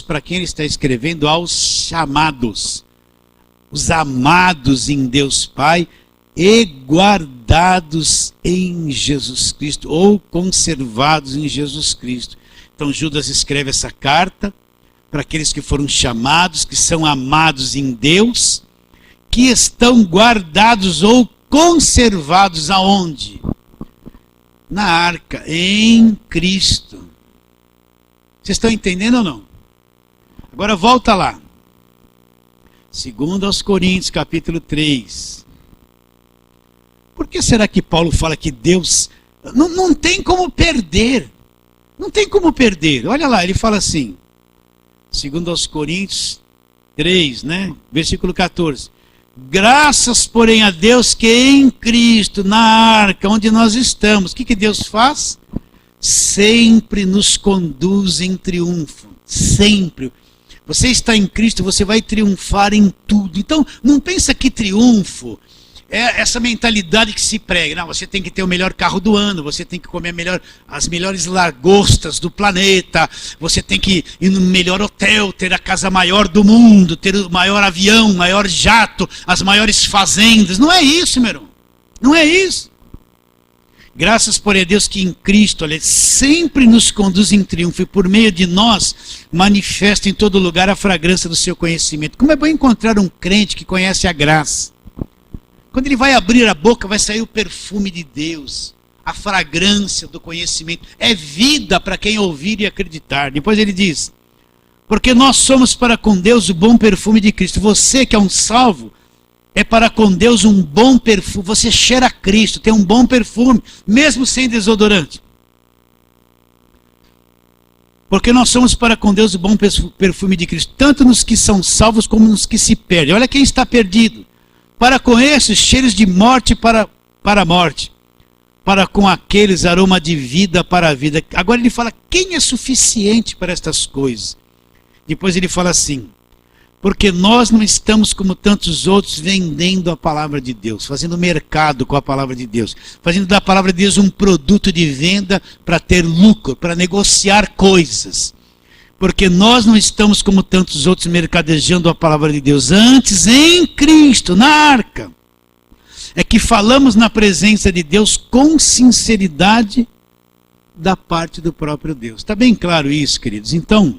para quem ele está escrevendo, aos chamados, os amados em Deus Pai e guardados em Jesus Cristo, ou conservados em Jesus Cristo. Então Judas escreve essa carta para aqueles que foram chamados, que são amados em Deus, que estão guardados ou conservados aonde? Na arca, em Cristo. Vocês estão entendendo ou não? Agora volta lá. 2 aos Coríntios, capítulo 3. Por que será que Paulo fala que Deus não tem como perder? Não tem como perder. Olha lá, ele fala assim, 2 aos Coríntios 3, né? Versículo 14. Graças, porém, a Deus que em Cristo, na arca onde nós estamos, o que Deus faz? Sempre nos conduz em triunfo. Sempre. Você está em Cristo, você vai triunfar em tudo. Então, não pensa que triunfo é essa mentalidade que se prega. Não, você tem que ter o melhor carro do ano, você tem que comer as melhores lagostas do planeta, você tem que ir no melhor hotel, ter a casa maior do mundo, ter o maior avião, o maior jato, as maiores fazendas. Não é isso, meu irmão. Não é isso. Graças, porém, a Deus que em Cristo, olha, sempre nos conduz em triunfo e por meio de nós manifesta em todo lugar a fragrância do seu conhecimento. Como é bom encontrar um crente que conhece a graça. Quando ele vai abrir a boca, vai sair o perfume de Deus, a fragrância do conhecimento. É vida para quem ouvir e acreditar. Depois ele diz, porque nós somos para com Deus o bom perfume de Cristo. Você que é um salvo, é para com Deus um bom perfume. Você cheira a Cristo, tem um bom perfume, mesmo sem desodorante. Porque nós somos para com Deus o bom perfume de Cristo, tanto nos que são salvos como nos que se perdem. Olha quem está perdido. Para com esses, cheiros de morte para a morte. Para com aqueles, aroma de vida para a vida. Agora ele fala, quem é suficiente para estas coisas? Depois ele fala assim, porque nós não estamos como tantos outros vendendo a palavra de Deus, fazendo mercado com a palavra de Deus, fazendo da palavra de Deus um produto de venda para ter lucro, para negociar coisas. Porque nós não estamos como tantos outros mercadejando a palavra de Deus. Antes, em Cristo, na arca, é que falamos na presença de Deus com sinceridade da parte do próprio Deus. Está bem claro isso, queridos? Então,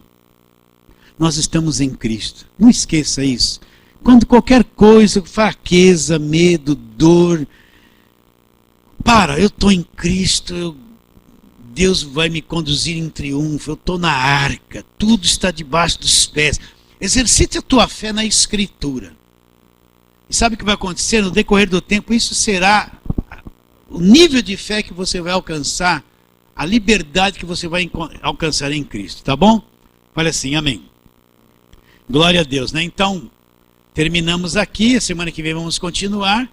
nós estamos em Cristo. Não esqueça isso. Quando qualquer coisa, fraqueza, medo, dor, eu estou em Cristo, Deus vai me conduzir em triunfo, eu estou na arca, tudo está debaixo dos pés. Exercite a tua fé na Escritura. E sabe o que vai acontecer? No decorrer do tempo, isso será o nível de fé que você vai alcançar, a liberdade que você vai alcançar em Cristo, tá bom? Olha assim, amém. Glória a Deus, né? Então, terminamos aqui, a semana que vem vamos continuar.